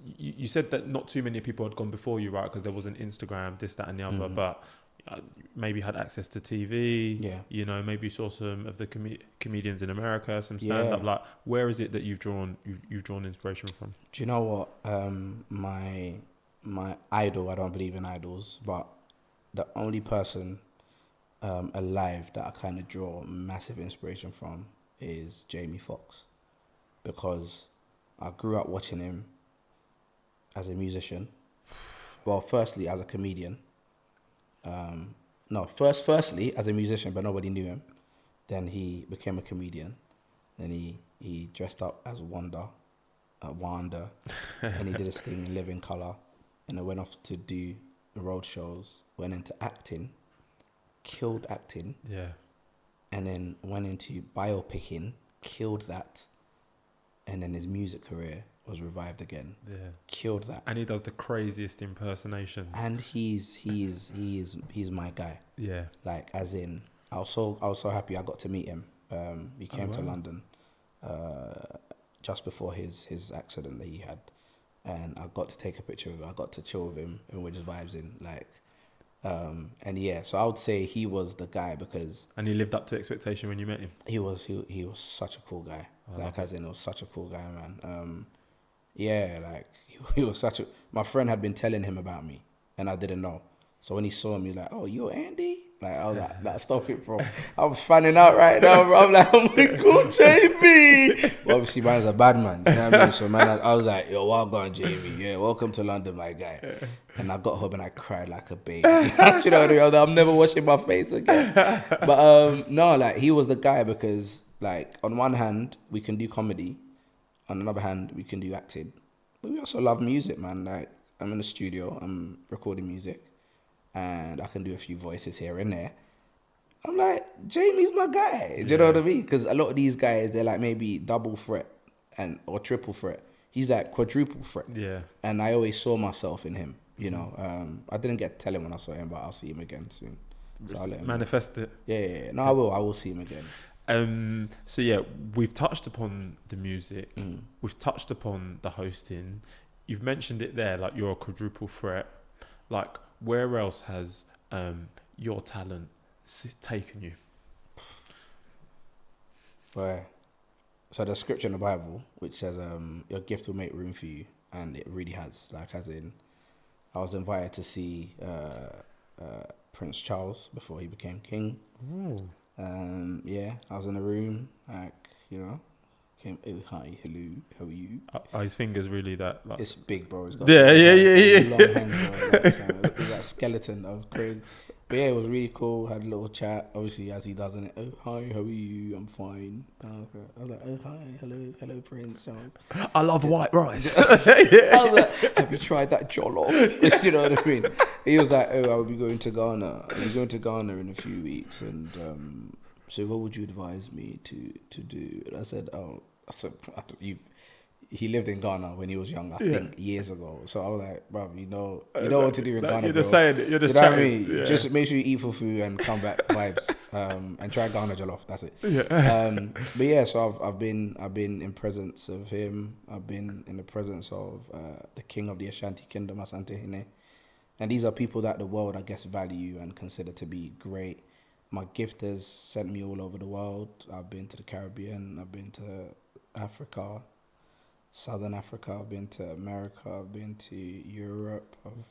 You said that not too many people had gone before you, right? Because there wasn't Instagram, this, that, and the other. But maybe had access to TV. Yeah. You know, maybe saw some of the comedians in America, some stand up. Yeah. Like, where is it that you've drawn inspiration from? Do you know what? My idol. I don't believe in idols, but the only person alive that I kind of draw massive inspiration from is Jamie Foxx, because I grew up watching him as a musician. Well, firstly as a comedian. Firstly as a musician, but nobody knew him. Then he became a comedian. Then he dressed up as Wanda, and he did his thing in Living Colour, and I went off to do road shows, went into acting, killed acting, and then went into biopicking, killed that, and then his music career was revived again. Killed that. And he does the craziest impersonations. And he's my guy. Yeah. Like, as in, I was so happy I got to meet him. He came to London just before his accident that he had, and I got to take a picture of him. I got to chill with him, and we're just vibes in, like. And yeah, so I would say he was the guy because. And he lived up to expectation when you met him. He was such a cool guy. As in, he was such a cool guy, man. Yeah, like he was my friend had been telling him about me, and I didn't know. So when he saw me, like, oh, you're Andy? Like, I was like, nah, stop it, bro. I'm fanning out right now, bro. I'm like, oh my God, Jamie. Well, obviously, man's a bad man. You know what I mean? So, man, I was like, yo, well done, Jamie. Yeah, welcome to London, my guy. And I got home and I cried like a baby. You know what I mean? I was like, I'm never washing my face again. But no, like, he was the guy because, like, on one hand, we can do comedy. On another hand, we can do acting. But we also love music, man. Like, I'm in the studio, I'm recording music, and I can do a few voices here and there. I'm like, Jamie's my guy. Do you know what I mean? Because a lot of these guys, they're like maybe double threat or triple threat. He's like quadruple threat. Yeah. And I always saw myself in him, you know. I didn't get to tell him when I saw him, but I'll see him again soon. So I'll let him Manifest know. it. Yeah. No, I will see him again. So yeah, we've touched upon the music. We've touched upon the hosting. You've mentioned it there, like you're a quadruple threat. Like, where else has your talent taken you? Where? So the scripture in the Bible, which says, your gift will make room for you, and it really has. Like, as in, I was invited to see Prince Charles before he became king. Ooh. Yeah, I was in a room, like, you know, came, oh, hi, hello, how are you? Are his fingers really that? Like... It's big, bro. It's got Yeah. long hands, bro. Like, that skeleton, that was crazy. But yeah, it was really cool. Had a little chat, obviously, as he does in it. Oh, hi, how are you? I'm fine. Okay. I was like, oh, hi, hello, Prince Charles. I love white rice. I was like, have you tried that jollof? You know what I mean? He was like, oh, I'll be going to Ghana. I'll be going to Ghana in a few weeks, and so what would you advise me to do? And I said, he lived in Ghana when he was young, I think, years ago. So I was like, bro, you know what to do in Ghana, You're just bro. saying it. You're just you know chatting. what I mean? Yeah. Just make sure you eat fufu and come back vibes, and try Ghana jollof. That's it. Yeah. But yeah, so I've been in presence of him. I've been in the presence of the king of the Ashanti Kingdom, Asante Hine. And these are people that the world, I guess, value and consider to be great. My gift has sent me all over the world. I've been to the Caribbean. I've been to Africa, Southern Africa. I've been to America. I've been to Europe. I'm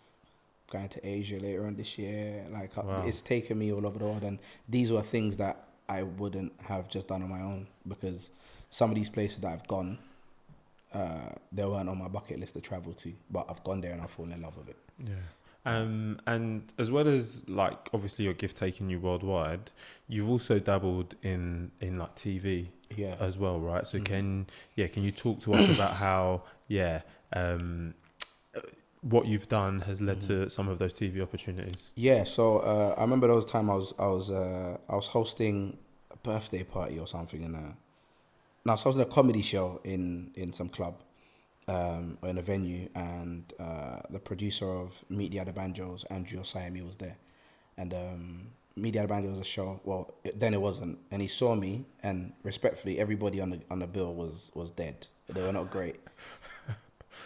going to Asia later on this year. Like, wow. It's taken me all over the world. And these were things that I wouldn't have just done on my own, because some of these places that I've gone, they weren't on my bucket list to travel to. But I've gone there and I've fallen in love with it. Yeah. And as well as, like, obviously your gift taking you worldwide, you've also dabbled in like TV as well, right? So can you talk to us about how what you've done has led to some of those TV opportunities? Yeah, so I remember there was a time I was hosting a birthday party or something I was hosting a comedy show in some club. Or in a venue, and the producer of Meet the Adebanjos, Andrew Osayemi, was there. And Meet the Adebanjos was a show, well, then it wasn't. And he saw me, and respectfully, everybody on the bill was dead. They were not great.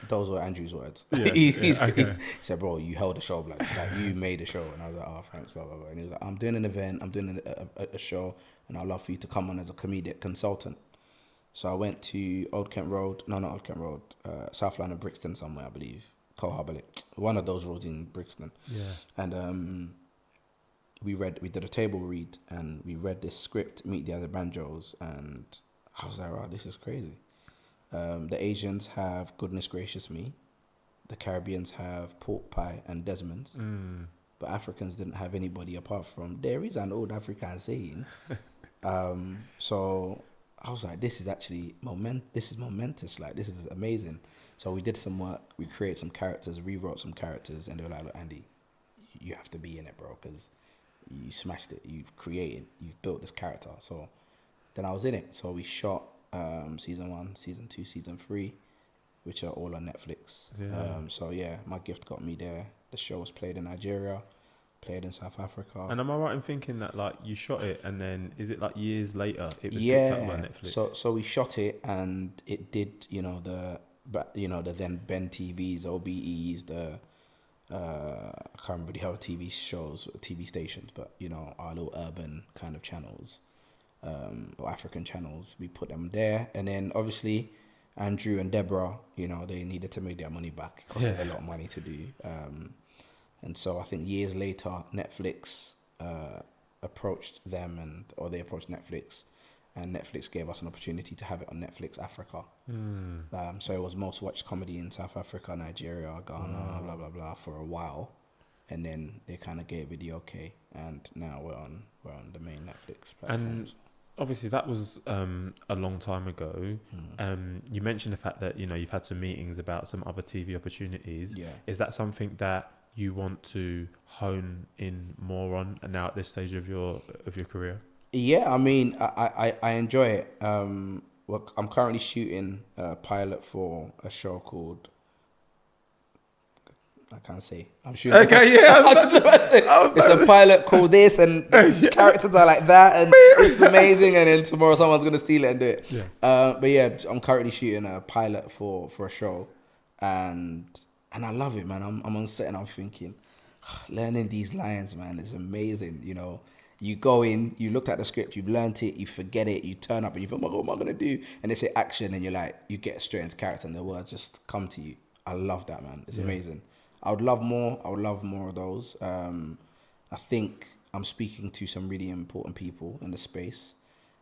Those were Andrew's words. Yeah, He said, bro, you held the show, like you made the show. And I was like, oh, thanks, blah, blah, blah. And he was like, I'm doing an event, I'm doing a show, and I'd love for you to come on as a comedic consultant. So I went to Old Kent Road, not Old Kent Road, South London, Brixton somewhere, I believe. Coal one of those roads in Brixton. Yeah. And we did a table read, and we read this script, Meet the Adebanjos, and I was like, wow, this is crazy. The Asians have Goodness Gracious Me. The Caribbeans have Pork Pie and Desmond's. But Africans didn't have anybody apart from, there is an old African saying. So I was like, this is actually momentous. Like, this is amazing. So we did some work. We created some characters, rewrote some characters, and they were like, look, Andy, you have to be in it, bro, because you smashed it. You've built this character. So then I was in it. So we shot season 1, season 2, season 3, which are all on Netflix. Yeah. So yeah, my gift got me there. The show was played in Nigeria, played in South Africa. And am I right in thinking that, like, you shot it and then is it like years later it was picked up by Netflix? So we shot it and it did, the then Ben TVs, OBEs, I can't remember the other TV shows, TV stations, but our little urban kind of channels, or African channels, we put them there. And then obviously Andrew and Deborah, they needed to make their money back. It cost them a lot of money to do. And so I think years later, Netflix approached them or they approached Netflix, and Netflix gave us an opportunity to have it on Netflix Africa. So it was most watched comedy in South Africa, Nigeria, Ghana, blah blah blah for a while, and then they kind of gave it the okay, and now we're on the main Netflix platforms. And obviously that was a long time ago. You mentioned the fact that you've had some meetings about some other TV opportunities. Yeah. Is that something that you want to hone in more on now at this stage of your career? Yeah, I mean, I enjoy it. Well, I'm currently shooting a pilot for a show called, I can't say. I'm shooting. Okay, yeah. I was just about to say, it's a pilot called this, and the characters are like that, and it's amazing. And then tomorrow someone's gonna steal it and do it. Yeah. But yeah, I'm currently shooting a pilot for a show, and I love it, man. I'm on set and I'm thinking, learning these lines, man, is amazing. You go in, you looked at the script, you've learnt it, you forget it, you turn up and you think, oh my God, what am I going to do? And they say action and you're like, you get straight into character and the words just come to you. I love that, man. It's amazing. I would love more of those. I think I'm speaking to some really important people in the space.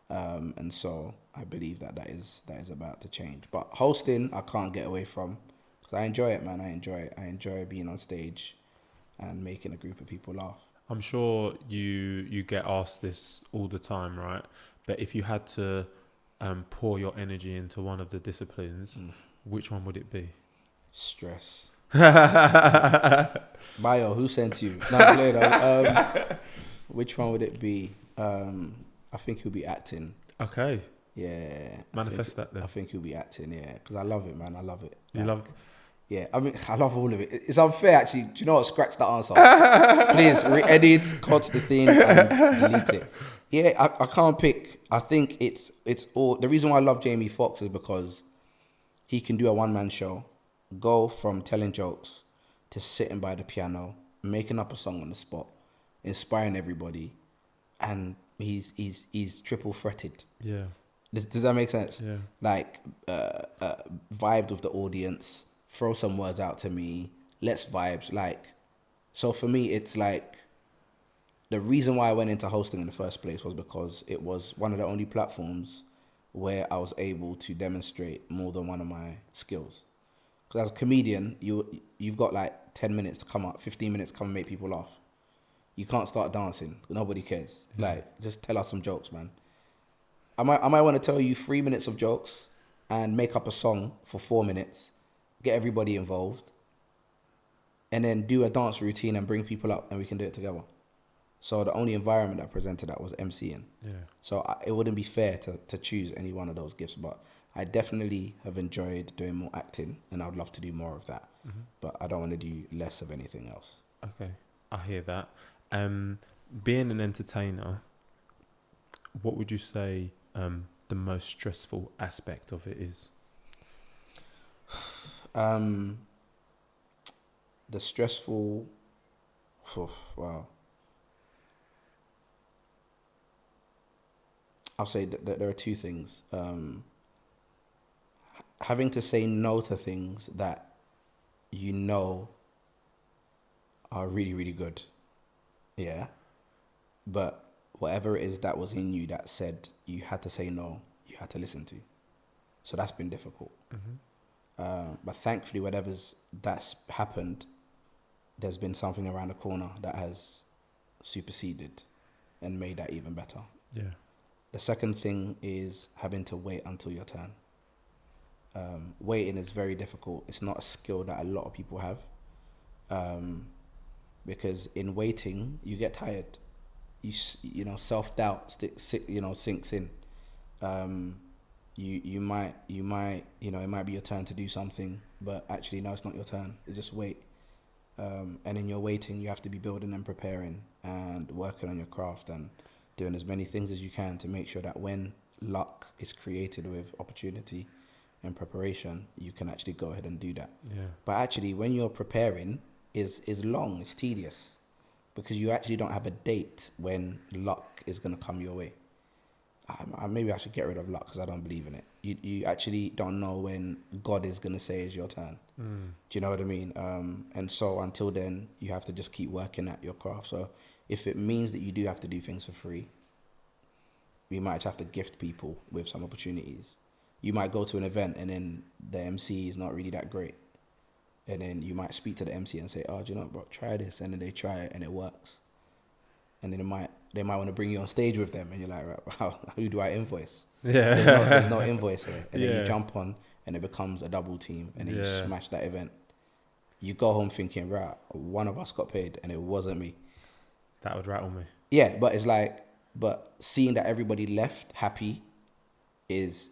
And so I believe that is about to change. But hosting, I can't get away from, because I enjoy it, man. I enjoy it. I enjoy being on stage and making a group of people laugh. I'm sure you get asked this all the time, right? But if you had to pour your energy into one of the disciplines, which one would it be? Stress. Bio, who sent you? No, later. Which one would it be? I think it'll be acting. Okay. Yeah. Manifest that then. I think it'll be acting, yeah. Because I love it, man. I love it. You love it? Yeah, I mean, I love all of it. It's unfair, actually. Do you know what? Scratch that answer. Please, re-edit, cut the thing, and delete it. Yeah, I can't pick. I think it's all... The reason why I love Jamie Foxx is because he can do a one-man show, go from telling jokes to sitting by the piano, making up a song on the spot, inspiring everybody, and he's triple threated. Yeah. Does that make sense? Yeah. Like, vibed with the audience, throw some words out to me, let's vibes. Like, so for me, it's like, the reason why I went into hosting in the first place was because it was one of the only platforms where I was able to demonstrate more than one of my skills. Because as a comedian, you've got like 10 minutes to come up, 15 minutes to come and make people laugh. You can't start dancing. Nobody cares. Like, just tell us some jokes, man. I might want to tell you 3 minutes of jokes and make up a song for 4 minutes, get everybody involved, and then do a dance routine and bring people up and we can do it together. So the only environment that presented that was MCing. Yeah. So it wouldn't be fair to choose any one of those gifts, but I definitely have enjoyed doing more acting and I would love to do more of that. Mm-hmm. But I don't want to do less of anything else. Okay, I hear that. Being an entertainer, what would you say the most stressful aspect of it is? The stressful, wow. I'll say that there are two things. Having to say no to things that you know are really, really good. Yeah. But whatever it is that was in you that said you had to say no, you had to listen to. So that's been difficult. Mm-hmm. But thankfully, that's happened, there's been something around the corner that has superseded and made that even better. Yeah. The second thing is having to wait until your turn. Waiting is very difficult. It's not a skill that a lot of people have. Because in waiting, you get tired. You know, self-doubt sinks in. You might, it might be your turn to do something, but actually, no, it's not your turn. You just wait. And in your waiting, you have to be building and preparing and working on your craft and doing as many things as you can to make sure that when luck is created with opportunity and preparation, you can actually go ahead and do that. Yeah. But actually, when you're preparing, is long, it's tedious, because you actually don't have a date when luck is going to come your way. Maybe I should get rid of luck because I don't believe in it. You actually don't know when God is going to say it's your turn. Do you know what I mean? And so until then, you have to just keep working at your craft. So if it means that you do have to do things for free, we might have to gift people with some opportunities. You might go to an event and then the MC is not really that great. And then you might speak to the MC and say, oh, do you know, bro, try this. And then they try it and it works. And then they might want to bring you on stage with them. And you're like, right, who do I invoice? Yeah. There's no invoice here. And then Yeah. you jump on and it becomes a double team. And then you Yeah. smash that event. You go home thinking, right, one of us got paid and it wasn't me. That would rattle me. Yeah, but it's like, but seeing that everybody left happy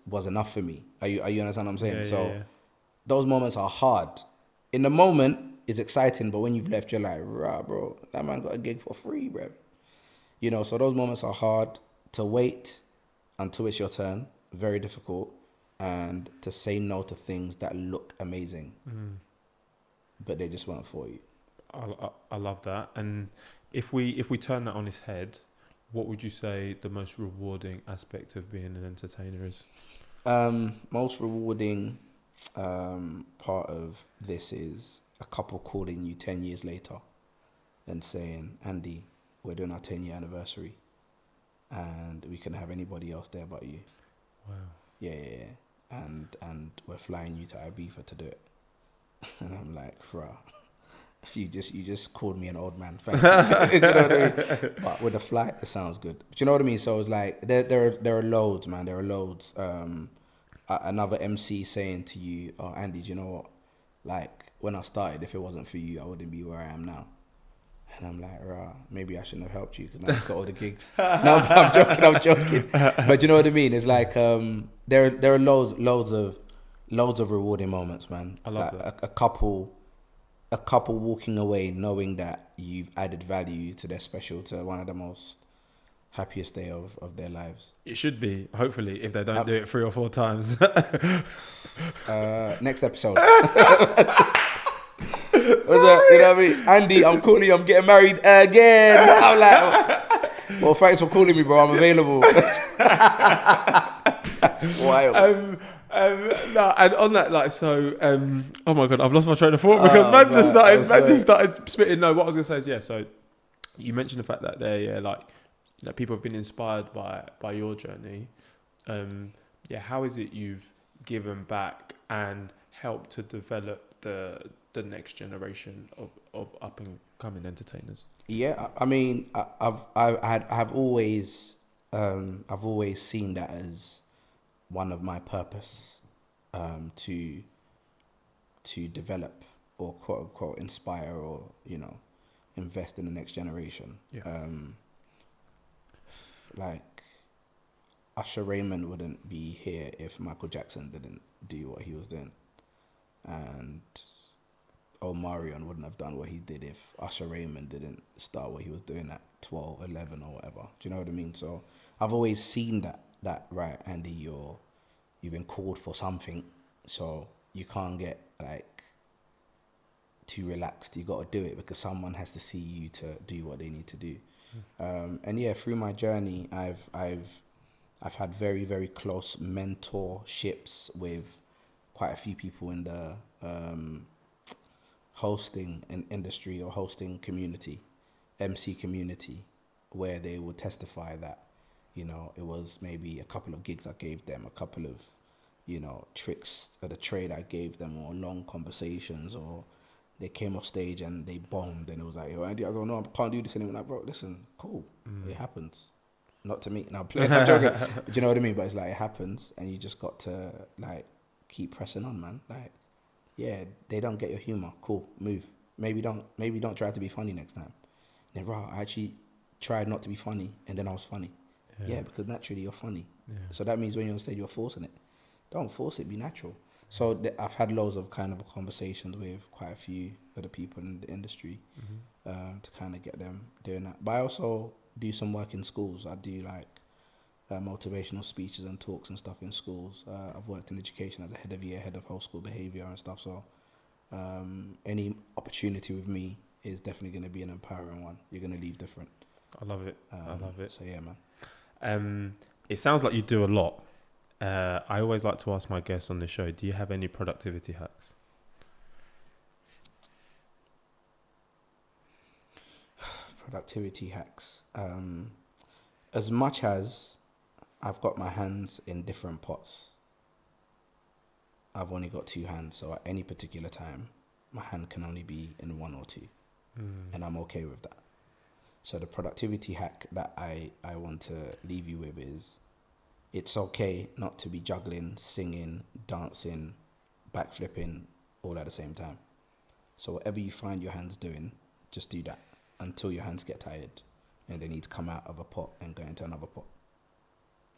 was enough for me. Are you understand what I'm saying? Yeah, So yeah. those moments are hard. In the moment, it's exciting, but when you've left, you're like, rah, bro, that man got a gig for free, bro. You know, so those moments are hard. To wait until it's your turn, very difficult, and to say no to things that look amazing, but they just weren't for you. I love that. And if we turn that on its head, what would you say the most rewarding aspect of being an entertainer is? Most rewarding part of this is a couple calling you 10 years later and saying, Andy, we're doing our 10-year anniversary and we couldn't have anybody else there but you. Wow. Yeah. And we're flying you to Ibiza to do it. And I'm like, rah, you just called me an old man. Thank you. You know what I mean? But with the flight, it sounds good. But you know what I mean? So it's like, there are loads, man. There are loads. Another MC saying to you, oh, Andy, do you know what? Like, when I started, if it wasn't for you, I wouldn't be where I am now. And I'm like, rah, maybe I shouldn't have helped you because now you've got all the gigs. No, I'm joking. But you know what I mean? It's like, there are loads of rewarding moments, man. I love like that. A couple walking away knowing that you've added value to their special, to one of the most happiest day of their lives. It should be, hopefully, if they don't do it 3 or 4 times. Next episode. You know what I mean? Andy, I'm calling you, I'm getting married again. I'm like, well, thanks for calling me, bro. I'm available. That's wild. No, and on that, like, so, oh my God, I've lost my train of thought because man just started spitting. No, what I was going to say is, yeah, so you mentioned the fact that people have been inspired by your journey. How is it you've given back and helped to develop the next generation of up and coming entertainers? Yeah, I mean, I've always seen that as one of my purpose, to develop or quote unquote inspire or, you know, invest in the next generation. Yeah. Like Usher Raymond wouldn't be here if Michael Jackson didn't do what he was doing, and Omarion wouldn't have done what he did if Usher Raymond didn't start what he was doing at 12, 11 or whatever. Do you know what I mean? So I've always seen that right, Andy, you've been called for something, so you can't get like too relaxed. You got to do it because someone has to see you to do what they need to do. And yeah, through my journey, I've had very, very close mentorships with quite a few people in the hosting industry or hosting community, MC community, where they would testify that, you know, it was maybe a couple of gigs I gave them, a couple of, you know, tricks of the trade I gave them, or long conversations, or they came off stage and they bombed and it was like, yo, Andy, I don't know, I can't do this anymore. Like, bro, listen, cool, it happens. Not to me. Now, I'm joking. Do you know what I mean? But it's like, it happens and you just got to like keep pressing on, man. Like, yeah, they don't get your humor. Cool, move. Maybe don't try to be funny next time. And then, I actually tried not to be funny and then I was funny. Yeah, because naturally you're funny. Yeah. So that means when you're on stage, you're forcing it. Don't force it, be natural. So I've had loads of kind of conversations with quite a few other people in the industry, to kind of get them doing that. But I also do some work in schools. I do like motivational speeches and talks and stuff in schools. I've worked in education as a head of whole school behaviour and stuff. So any opportunity with me is definitely going to be an empowering one. You're going to leave different. I love it. I love it. So yeah, man. It sounds like you do a lot. I always like to ask my guests on the show, do you have any productivity hacks? productivity hacks. As much as I've got my hands in different pots, I've only got two hands. So at any particular time, my hand can only be in one or two. And I'm okay with that. So the productivity hack that I want to leave you with is, it's okay not to be juggling, singing, dancing, backflipping all at the same time. So whatever you find your hands doing, just do that until your hands get tired and they need to come out of a pot and go into another pot.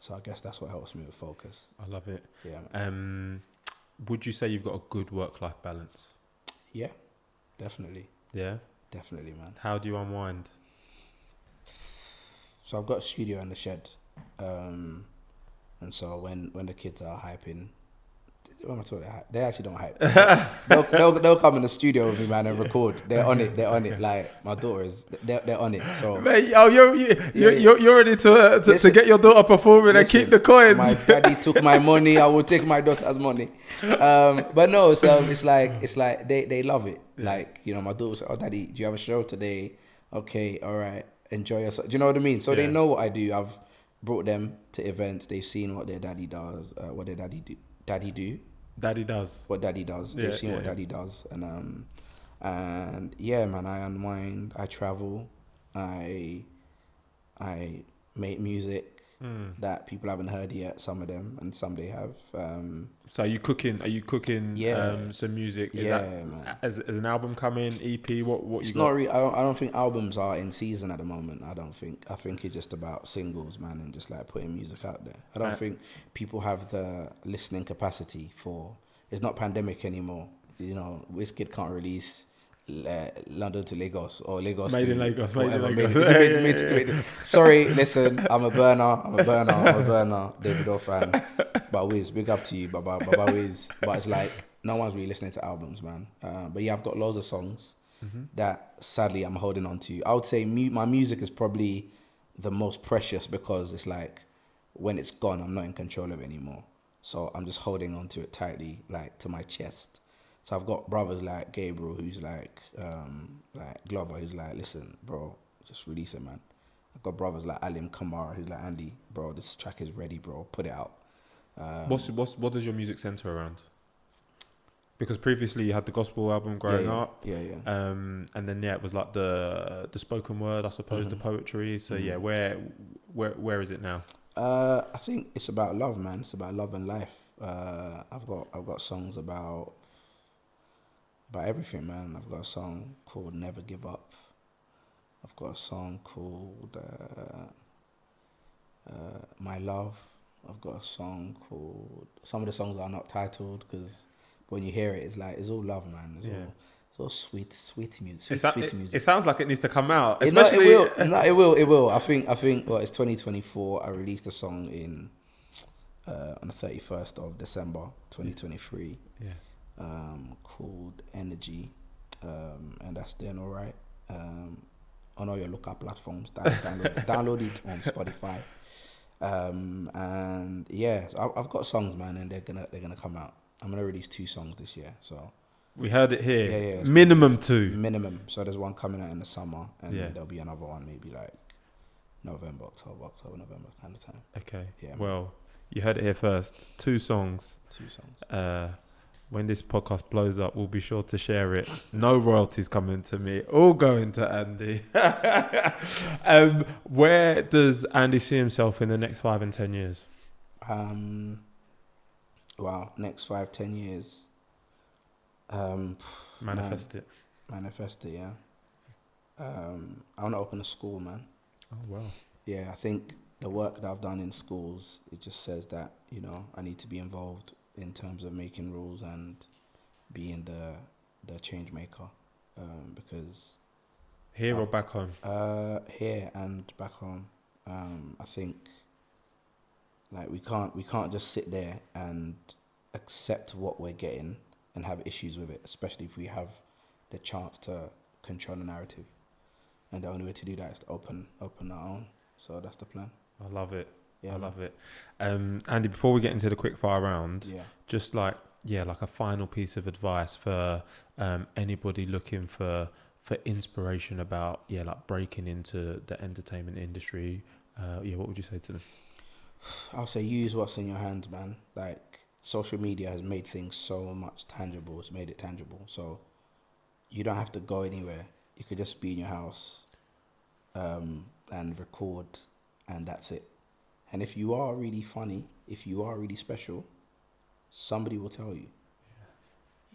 So I guess that's what helps me with focus. I love it. Yeah, man. Would you say you've got a good work-life balance? Yeah, definitely. Yeah? Definitely, man. How do you unwind? So I've got a studio in the shed. And so when the kids are hyping, what am I talking about? They actually don't hype. They'll come in the studio with me, man, and record. They're on it. Like my daughter is, they're on it. So mate, you're ready to get your daughter performing and keep the coins. My daddy took my money. I will take my daughter's money. But no, so it's like they love it. Yeah. Like, you know, my daughter said, "Oh, daddy, do you have a show today? Okay, all right, enjoy yourself." Do you know what I mean? So they know what I do. I've brought them to events. They've seen what their daddy does. What their daddy do. Daddy does. What daddy does. They've seen what daddy does. And yeah, man, I unwind, I travel, I make music that people haven't heard yet, some of them, and some they have. So are you cooking some music? Is that, man. As an album coming, EP, what it's you got? Not really, I don't think albums are in season at the moment. I think it's just about singles, man, and just like putting music out there. I don't think people have the listening capacity for, it's not pandemic anymore. You know, Wizkid can't release London to Lagos or Lagos made to in Lagos, whatever. Made in Lagos. Sorry, listen, I'm a burner, David O fan. But Wiz, big up to you, Baba Wiz. But it's like, no one's really listening to albums, man. But yeah, I've got loads of songs that sadly I'm holding on to. I would say my music is probably the most precious because it's like, when it's gone, I'm not in control of it anymore. So I'm just holding on to it tightly, like to my chest. So I've got brothers like Gabriel, who's like Glover, who's like, listen, bro, just release it, man. I've got brothers like Alim Kamara, who's like, Andy, bro, this track is ready, bro, put it out. What does your music center around? Because previously you had the gospel album growing up. Yeah. And then it was like the spoken word, I suppose, the poetry. So where is it now? I think it's about love, man. It's about love and life. I've got songs about everything, man. I've got a song called Never Give Up. I've got a song called My Love. I've got a song called, some of the songs are not titled because when you hear it, it's like, it's all love, man. It's all sweet music. Sweet music. It sounds like it needs to come out. It will. I think. Well, it's 2024. I released a song on the 31st of December, 2023. Yeah. Called Energy, and that's doing all right. On all your local platforms, download it on Spotify. And yeah, so I've got songs, man, and they're gonna come out. I'm gonna release 2 songs this year, so. We heard it here. Yeah. Minimum 2. Minimum. So there's one coming out in the summer, and there'll be another one maybe like November, November kind of time. Okay. Yeah. Well, you heard it here first. 2 songs. 2 songs. When this podcast blows up, we'll be sure to share it. No royalties coming to me. All going to Andy. Where does Andy see himself in the next 5 and 10 years? Wow, next 5-10 years. Manifest it, yeah. I want to open a school, man. Oh, wow. Yeah, I think the work that I've done in schools, it just says that, you know, I need to be involved in terms of making rules and being the change maker. Because... Here or back home? Here and back home. I think, like, we can't just sit there and accept what we're getting and have issues with it, especially if we have the chance to control the narrative. And the only way to do that is to open our own. So that's the plan. I love it. Yeah, I love it. Andy, before we get into the quick fire round, just like a final piece of advice for anybody looking for for inspiration about like breaking into the entertainment industry, what would you say to them? I'll say use what's in your hands, man. Like, social media has made things so much tangible. It's made it tangible. So you don't have to go anywhere. You could just be in your house and record, and that's it. And if you are really funny, if you are really special, somebody will tell you.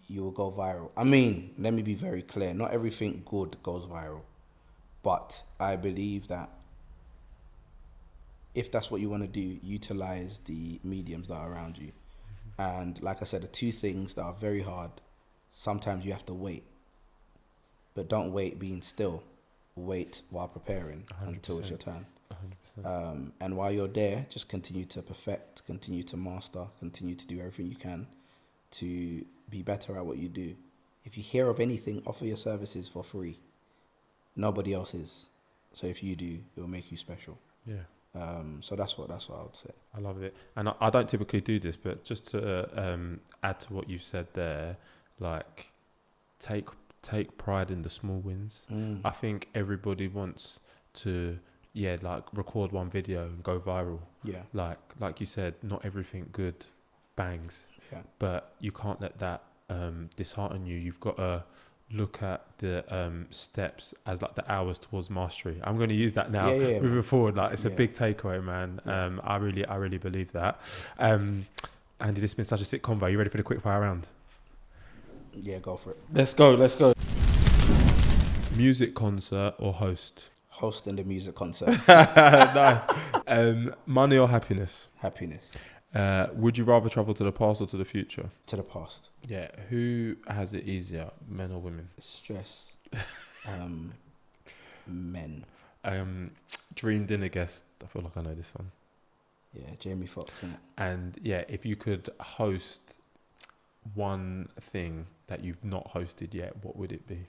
You will go viral. I mean, let me be very clear. Not everything good goes viral. But I believe that if that's what you want to do, utilize the mediums that are around you. And like I said, the two things that are very hard, sometimes you have to wait. But don't wait being still. Wait while preparing 100%. Until it's your turn. 100%. And while you're there, just continue to perfect, continue to master, continue to do everything you can to be better at what you do. If you hear of anything, offer your services for free. Nobody else is. So if you do, it will make you special. Yeah. So that's what I would say. I love it. And I don't typically do this, but just to add to what you said there, like take pride in the small wins. I think everybody wants to like record one video and go viral. Yeah. Like you said, not everything good bangs. Yeah. But you can't let that dishearten you. You've got to look at the steps as like the hours towards mastery. I'm going to use that now moving forward. Like it's a big takeaway, man. I really believe that. Andy, this has been such a sick convo. Are you ready for the quick fire round? Yeah, go for it. Let's go. Music concert or host? Hosting the music concert. Nice. Money or happiness? Happiness. Would you rather travel to the past or to the future? To the past. Yeah. Who has it easier, men or women? Stress. Men. Dream dinner guest. I feel like I know this one. Yeah, Jamie Foxx, isn't it? And if you could host one thing that you've not hosted yet, what would it be?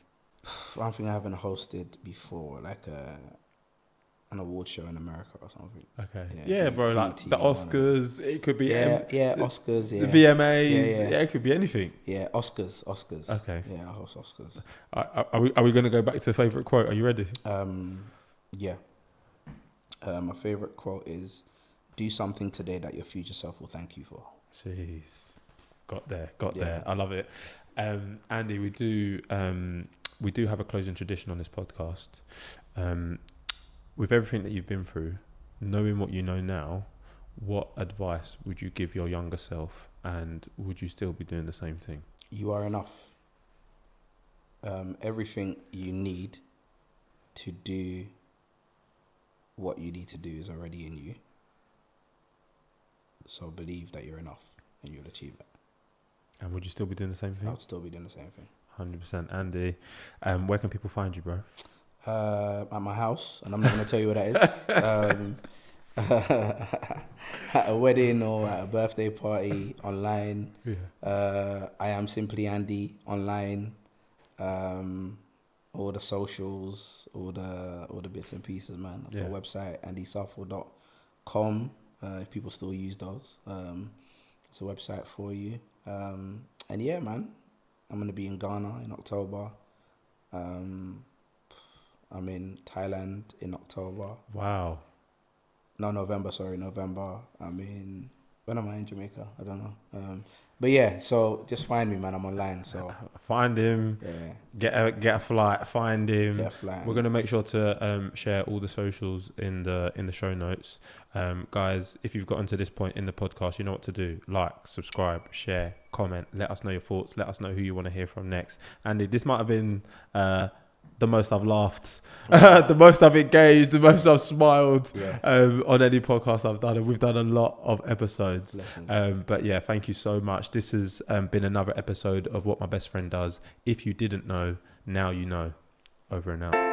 One thing I haven't hosted before, like an award show in America or something. Okay. Yeah, bro, like the Oscars. It could be Oscars. Yeah. The VMAs. Yeah, it could be anything. Yeah, Oscars. Okay. Yeah, I host Oscars. Are we going to go back to favorite quote? Are you ready? Yeah. My favorite quote is, "Do something today that your future self will thank you for." Jeez, got there. I love it. Andy, we do have a closing tradition on this podcast. With everything that you've been through, knowing what you know now, what advice would you give your younger self, and would you still be doing the same thing? You are enough. Everything you need to do what you need to do is already in you. So believe that you're enough and you'll achieve it. And would you still be doing the same thing? I would still be doing the same thing. 100%. Andy, where can people find you, bro? At my house, and I'm not going to tell you where that is. At a wedding or at a birthday party, online. Yeah. I am Simply Andy online. All the socials, all the bits and pieces, man. I've got a website, andysarfo.com. If people still use those, it's a website for you. And yeah, man, I'm gonna be in Ghana in October. I'm in Thailand in October. Wow. No, November. When am I in Jamaica? I don't know. But yeah, so just find me, man. I'm online. So find him. Yeah. Get a flight. Find him. Get a flight. We're gonna make sure to share all the socials in the show notes. Guys, if you've gotten to this point in the podcast, you know what to do. Like, subscribe, share, comment. Let us know your thoughts. Let us know who you want to hear from next. Andy, this might have been the most I've laughed, the most I've engaged, the most I've smiled on any podcast I've done. And we've done a lot of episodes. But yeah, thank you so much. This has been another episode of What My Best Friend Does. If you didn't know, now you know. Over and out.